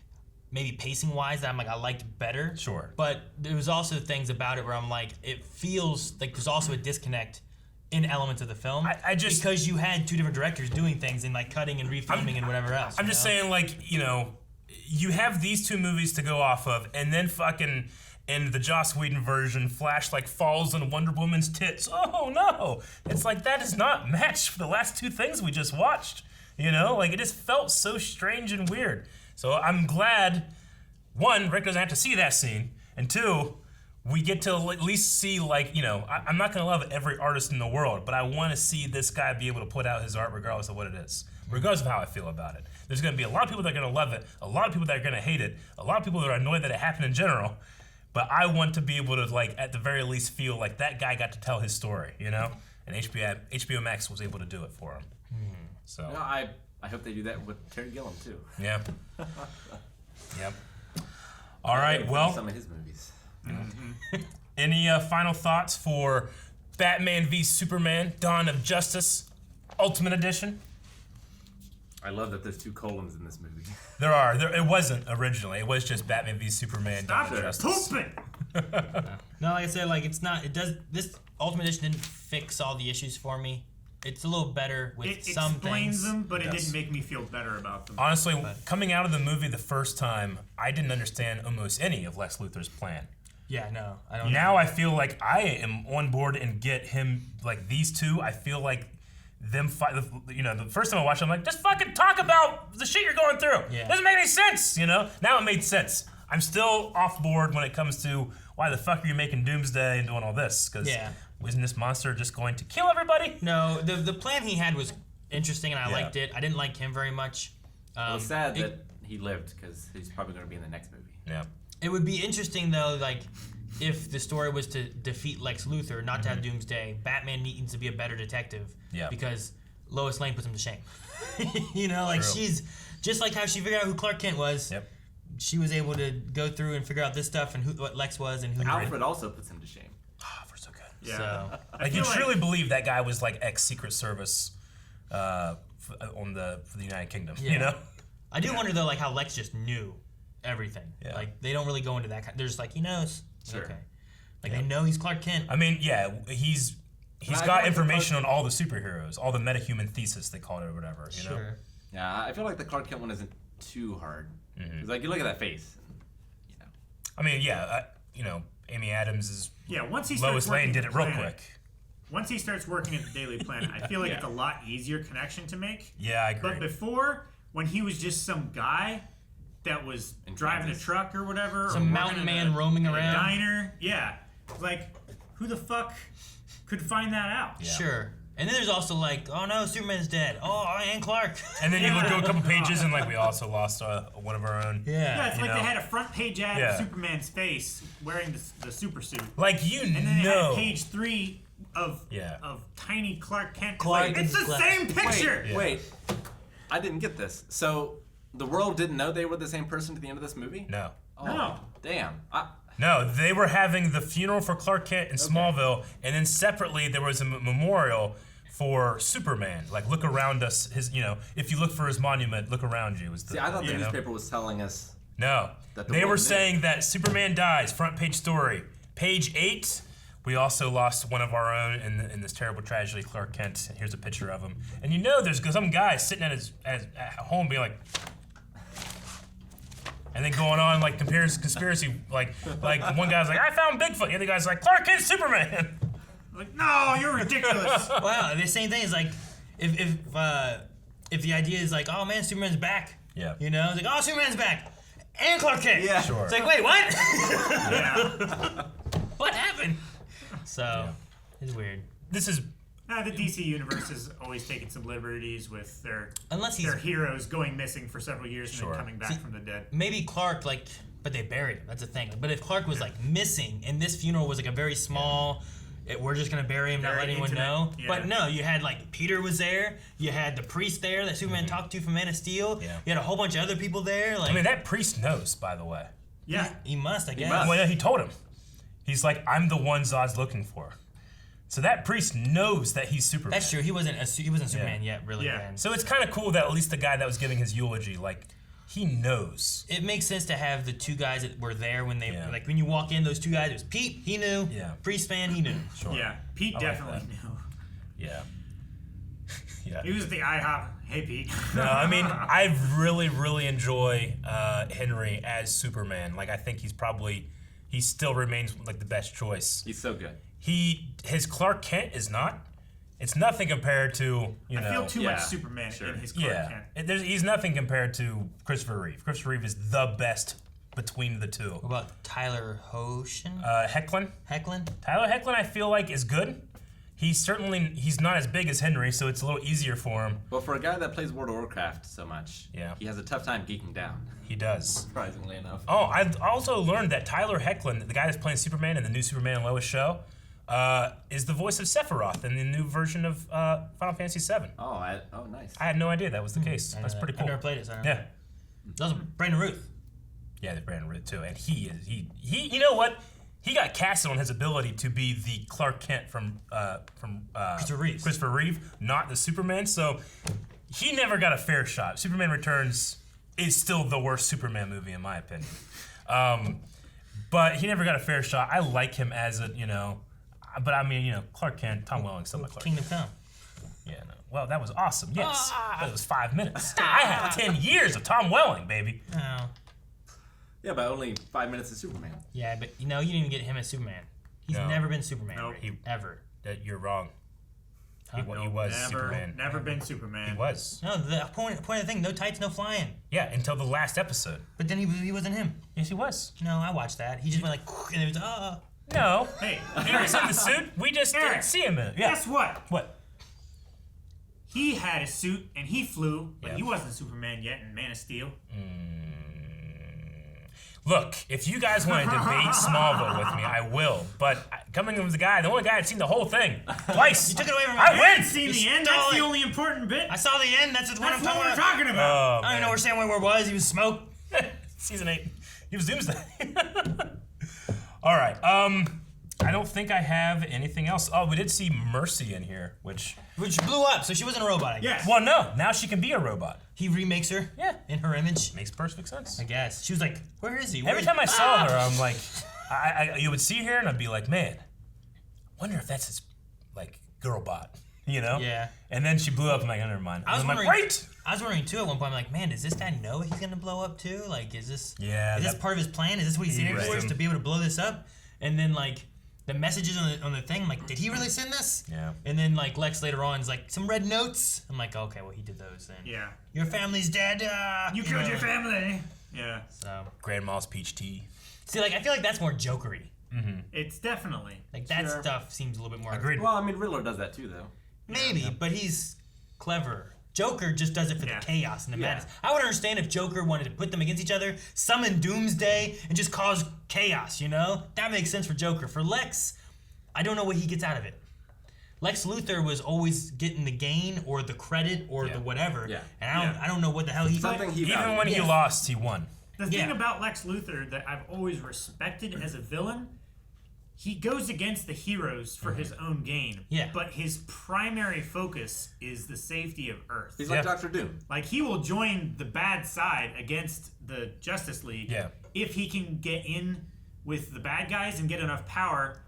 maybe pacing wise, that I'm like, I liked better. Sure. But there was also things about it where I'm like, it feels like there's also a disconnect in elements of the film. I just because you had two different directors doing things and like cutting and refilming and whatever else. I'm just saying, like, you know, you have these two movies to go off of, and then fucking in the Joss Whedon version, Flash like falls on Wonder Woman's tits. Oh no! It's like that is not matched for the last two things we just watched. You know, like it just felt so strange and weird. So I'm glad, one, Rick doesn't have to see that scene, and two, we get to at least see, like, you know, I'm not gonna love every artist in the world, but I want to see this guy be able to put out his art regardless of what it is, regardless of how I feel about it. There's gonna be a lot of people that are gonna love it, a lot of people that are gonna hate it, a lot of people that are annoyed that it happened in general, but I want to be able to, like, at the very least feel like that guy got to tell his story, you know? And HBO Max was able to do it for him. So. No, I hope they do that with Terry Gilliam too. Yeah. Yep. All right. Well. Some of his movies. Any final thoughts for Batman v Superman: Dawn of Justice, Ultimate Edition? I love that there's two colons in this movie. There are. It wasn't originally. It was just Batman v Superman: Dawn of Justice. Pooping. No, like I said, like it's not. It does. This Ultimate Edition didn't fix all the issues for me. It's a little better with It some explains things. them, but it didn't make me feel better about them. Honestly, coming out of the movie the first time, I didn't understand almost any of Lex Luthor's plan. Yeah, no, I don't. Now I feel like I am on board and get him, like these two. I feel like them fight. You know, the first time I watched it, I'm like, just fucking talk about the shit you're going through. Yeah. Doesn't make any sense, you know? Now it made sense. I'm still off board when it comes to why the fuck are you making Doomsday and doing all this? Because isn't this monster just going to kill everybody? No, the plan he had was interesting and I liked it. I didn't like him very much. Well, it's sad that he lived because he's probably going to be in the next movie. Yeah. It would be interesting though, like if the story was to defeat Lex Luthor, not to have Doomsday. Batman needs to be a better detective. Yeah. Because Lois Lane puts him to shame. You know, like she's just like how she figured out who Clark Kent was. Yep. She was able to go through and figure out this stuff and what Lex was and who. Alfred also puts him to shame. Alfred's so good. Yeah. So, like you truly believe that guy was like ex-Secret Service for the United Kingdom. Yeah. You know. I do wonder though, like how Lex just knew everything. Yeah. Like they don't really go into that. They're just like he knows. Sure. Okay. Like they know he's Clark Kent. I mean, yeah, he's got information on all the superheroes, all the metahuman thesis they call it or whatever. You know? Yeah, I feel like the Clark Kent one isn't too hard. It's like you look at that face. You know. I mean, yeah, you know, Amy Adams is. Yeah, once he Lois starts Lane working did the it real planet, quick. Once he starts working at the Daily Planet, I feel like it's a lot easier connection to make. Yeah, I agree. But before, when he was just some guy that was driving a truck or whatever, Some or mountain working man roaming in a around. diner, yeah, like who the fuck could find that out? Yeah. Sure. And then there's also like, oh no, Superman's dead. Oh, and Clark. And then you would go a couple pages and like we also lost one of our own. Yeah, it's you like know? they had a front page ad Yeah. of Superman's face wearing the super suit. Like and then they had page 3 of tiny Clark Kent. Clark It's the same picture. Wait, I didn't get this. So the world didn't know they were the same person at the end of this movie? No. Oh, No. Damn. No, they were having the funeral for Clark Kent in Smallville, and then separately there was a memorial for Superman. Like, look around us. If you look for his monument, look around you. See, I thought the newspaper was telling us. No, that the they were world knew. saying that Superman dies. Front page story. Page 8. We also lost one of our own in this terrible tragedy, Clark Kent. Here's a picture of him. And you know, there's some guy sitting at home being like. And then going on like conspiracy, like one guy's like, I found Bigfoot. The other guy's like, Clark Kent, Superman. Like, no, you're ridiculous. Wow, the same thing is like, if the idea is like, oh man, Superman's back. Yeah. You know, it's like, oh, Superman's back, and Clark Kent. Yeah. Sure. It's like, wait, what? Yeah. What happened? So, it's weird. This is. The DC universe has always taken some liberties with their Unless heroes going missing for several years and then coming back from the dead. Maybe Clark, like, but they buried him. That's the thing. But if Clark was like missing, and this funeral was like a very small, we're just gonna bury him, not let anyone know. Yeah. But no, you had like Peter was there. You had the priest there that Superman talked to from Man of Steel. Yeah. You had a whole bunch of other people there. Like, I mean, that priest knows, by the way. Yeah, he must. I guess. Well, yeah, he told him. He's like, I'm the one Zod's looking for. So that priest knows that he's Superman. That's true. He wasn't Superman yet, really. Yeah. Then. So it's kind of cool that at least the guy that was giving his eulogy, like, he knows. It makes sense to have the two guys that were there when they like when you walk in. Those two guys, it was Pete. He knew. Yeah. Priest fan. He knew. Sure. Yeah, Pete I like definitely that. knew. Yeah. Yeah. He was the IHOP. Hey, Pete. No, I mean, I really enjoy Henry as Superman. Like, I think he still remains like the best choice. He's so good. His Clark Kent is not. It's nothing compared to, I feel too much Superman in his Clark Kent. He's nothing compared to Christopher Reeve. Christopher Reeve is the best between the two. What about Tyler Hoechlin? Hecklin. Hecklin? Tyler Hecklin, I feel like, is good. He's not as big as Henry, so it's a little easier for him. Well, for a guy that plays World of Warcraft so much, he has a tough time geeking down. He does. Surprisingly enough. Oh, I also learned that Tyler Hecklin, the guy that's playing Superman in the new Superman and Lois show, is the voice of Sephiroth in the new version of Final Fantasy VII. Oh, nice. I had no idea that was the case. That's pretty cool. I've never played it, so I don't know. Yeah. That was Brandon Ruth. Yeah, there's Brandon Ruth too, and he you know what? He got casted on his ability to be the Clark Kent from Christopher Reeve, not the Superman. So he never got a fair shot. Superman Returns is still the worst Superman movie in my opinion, but he never got a fair shot. I like him as a but I mean Clark Kent, Tom Welling, still my Clark. Kingdom Come. Yeah, no. Well, that was awesome. Yes, but it was 5 minutes. I had 10 years of Tom Welling, baby. Oh. Yeah, but only 5 minutes of Superman. Yeah, but you didn't even get him as Superman. He's never been Superman. No, ever. You're wrong. He was Superman. Never been Superman. He was. No, the point of the thing, no tights, no flying. Yeah, until the last episode. But then he wasn't him. Yes, he was. No, I watched that. He just went like, and it was No. Hey, he was in the suit. We just didn't see him in it. Yeah. Guess what? What? He had a suit and he flew, but he wasn't Superman yet in Man of Steel. Look, if you guys want to debate Smallville with me, I will. But coming from the only guy that's seen the whole thing twice. You took it away from me. I You win. haven't seen the end. That's the only important bit. I saw the end. That's what I'm we're talking talking about. Oh, I don't know where Sam Witwer was. He was smoke. Season 8. He was Doomsday. All right. I don't think I have anything else. Oh, we did see Mercy in here, which blew up, so she wasn't a robot, I guess. Yes. Well, no. Now she can be a robot. He remakes her. Yeah. In her image. Makes perfect sense. I guess. She was like, where is he? Every time I saw her, I'm like, you would see her and I'd be like, man, wonder if that's his, girl bot, Yeah. And then she blew up, I'm like, oh, never mind. I was wondering, great! I was wondering, too, at one point, I'm like, man, does this guy know he's gonna blow up, too? Like, is this part of his plan? Is this what he's in for, is to be able to blow this up? And then, the messages on the thing, did he really send this? Yeah. And then, Lex later on is like, some red notes. I'm like, okay, well, he did those then. Yeah. Your family's dead. You killed your family. Yeah. So. Grandma's peach tea. See, I feel like that's more jokery. Mm-hmm. It's definitely. That stuff seems a little bit more. Agreed. Well, I mean, Riddler does that too, though. Maybe, but he's clever. Joker just does it for the chaos and the madness. I would understand if Joker wanted to put them against each other, summon Doomsday, and just cause chaos, That makes sense for Joker. For Lex, I don't know what he gets out of it. Lex Luthor was always getting the gain or the credit or the whatever. Yeah. And I don't know what the hell he Even when he lost, he won. The thing about Lex Luthor that I've always respected as a villain, he goes against the heroes for his own gain. Yeah. But his primary focus is the safety of Earth. He's like Dr. Doom. He will join the bad side against the Justice League if he can get in with the bad guys and get enough power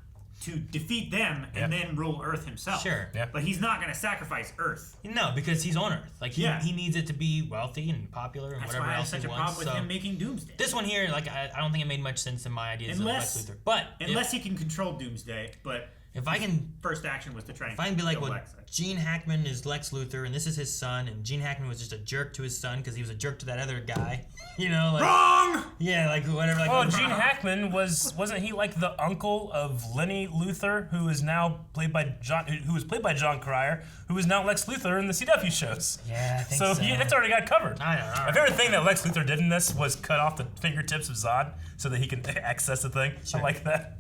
to defeat them and then rule Earth himself. Sure. Yeah. But he's not going to sacrifice Earth. No, because he's on Earth. He needs it to be wealthy and popular and That's whatever why I have else such he a wants. problem with him making Doomsday. This one here, I don't think it made much sense in my ideas of Lex Luthor. But unless he can control Doomsday, but if I can, first action was to try and if I can be like, kill well, Lex. Gene Hackman is Lex Luthor, and this is his son, and Gene Hackman was just a jerk to his son because he was a jerk to that other guy. Wrong. Yeah, whatever. Oh, Gene Hackman wasn't he the uncle of Lenny Luthor, who is now played by John Cryer, who is now Lex Luthor in the CW shows. Yeah, I think so. That's already got covered. I know. My favorite thing that Lex Luthor did in this was cut off the fingertips of Zod so that he can access the thing. Sure. I like that.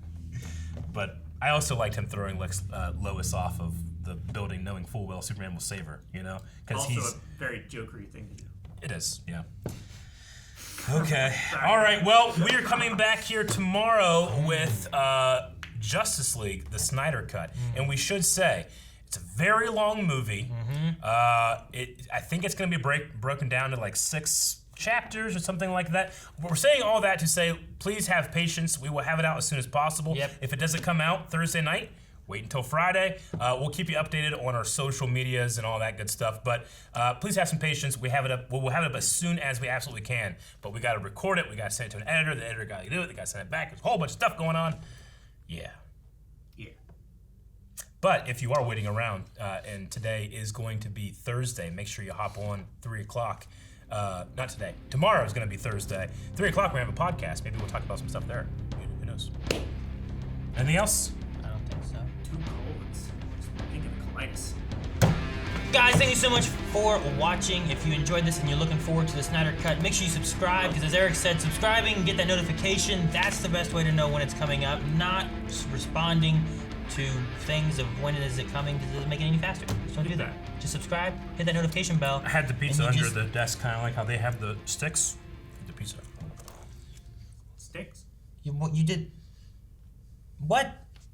But I also liked him throwing Lois off of the building, knowing full well Superman will save her. Because also a very jokery thing to do. It is, yeah. Okay. All right. Well, we are coming back here tomorrow with Justice League, the Snyder Cut, and we should say it's a very long movie. I think it's going to be broken down to 6 chapters or something like that. We're saying all that to say, please have patience. We will have it out as soon as possible. Yep. If it doesn't come out Thursday night, wait until Friday. We'll keep you updated on our social medias and all that good stuff. But please have some patience. We have it up. We'll have it up as soon as we absolutely can. But we got to record it. We got to send it to an editor. The editor got to do it. They got to send it back. There's a whole bunch of stuff going on. Yeah. But if you are waiting around, and today is going to be Thursday, make sure you hop on 3 o'clock. Not today. Tomorrow is going to be Thursday. 3 o'clock, we have a podcast. Maybe we'll talk about some stuff there. Who knows? Anything else? I don't think so. Too cold. It's making a colitis. Guys, thank you so much for watching. If you enjoyed this and you're looking forward to the Snyder Cut, make sure you subscribe, because as Eric said, subscribing and get that notification, that's the best way to know when it's coming up, not responding to things of when is it coming, because it doesn't make it any faster. Just don't do that. Just subscribe, hit that notification bell. I had the pizza under the desk, kind of like how they have the sticks. The pizza. Sticks? You did... What?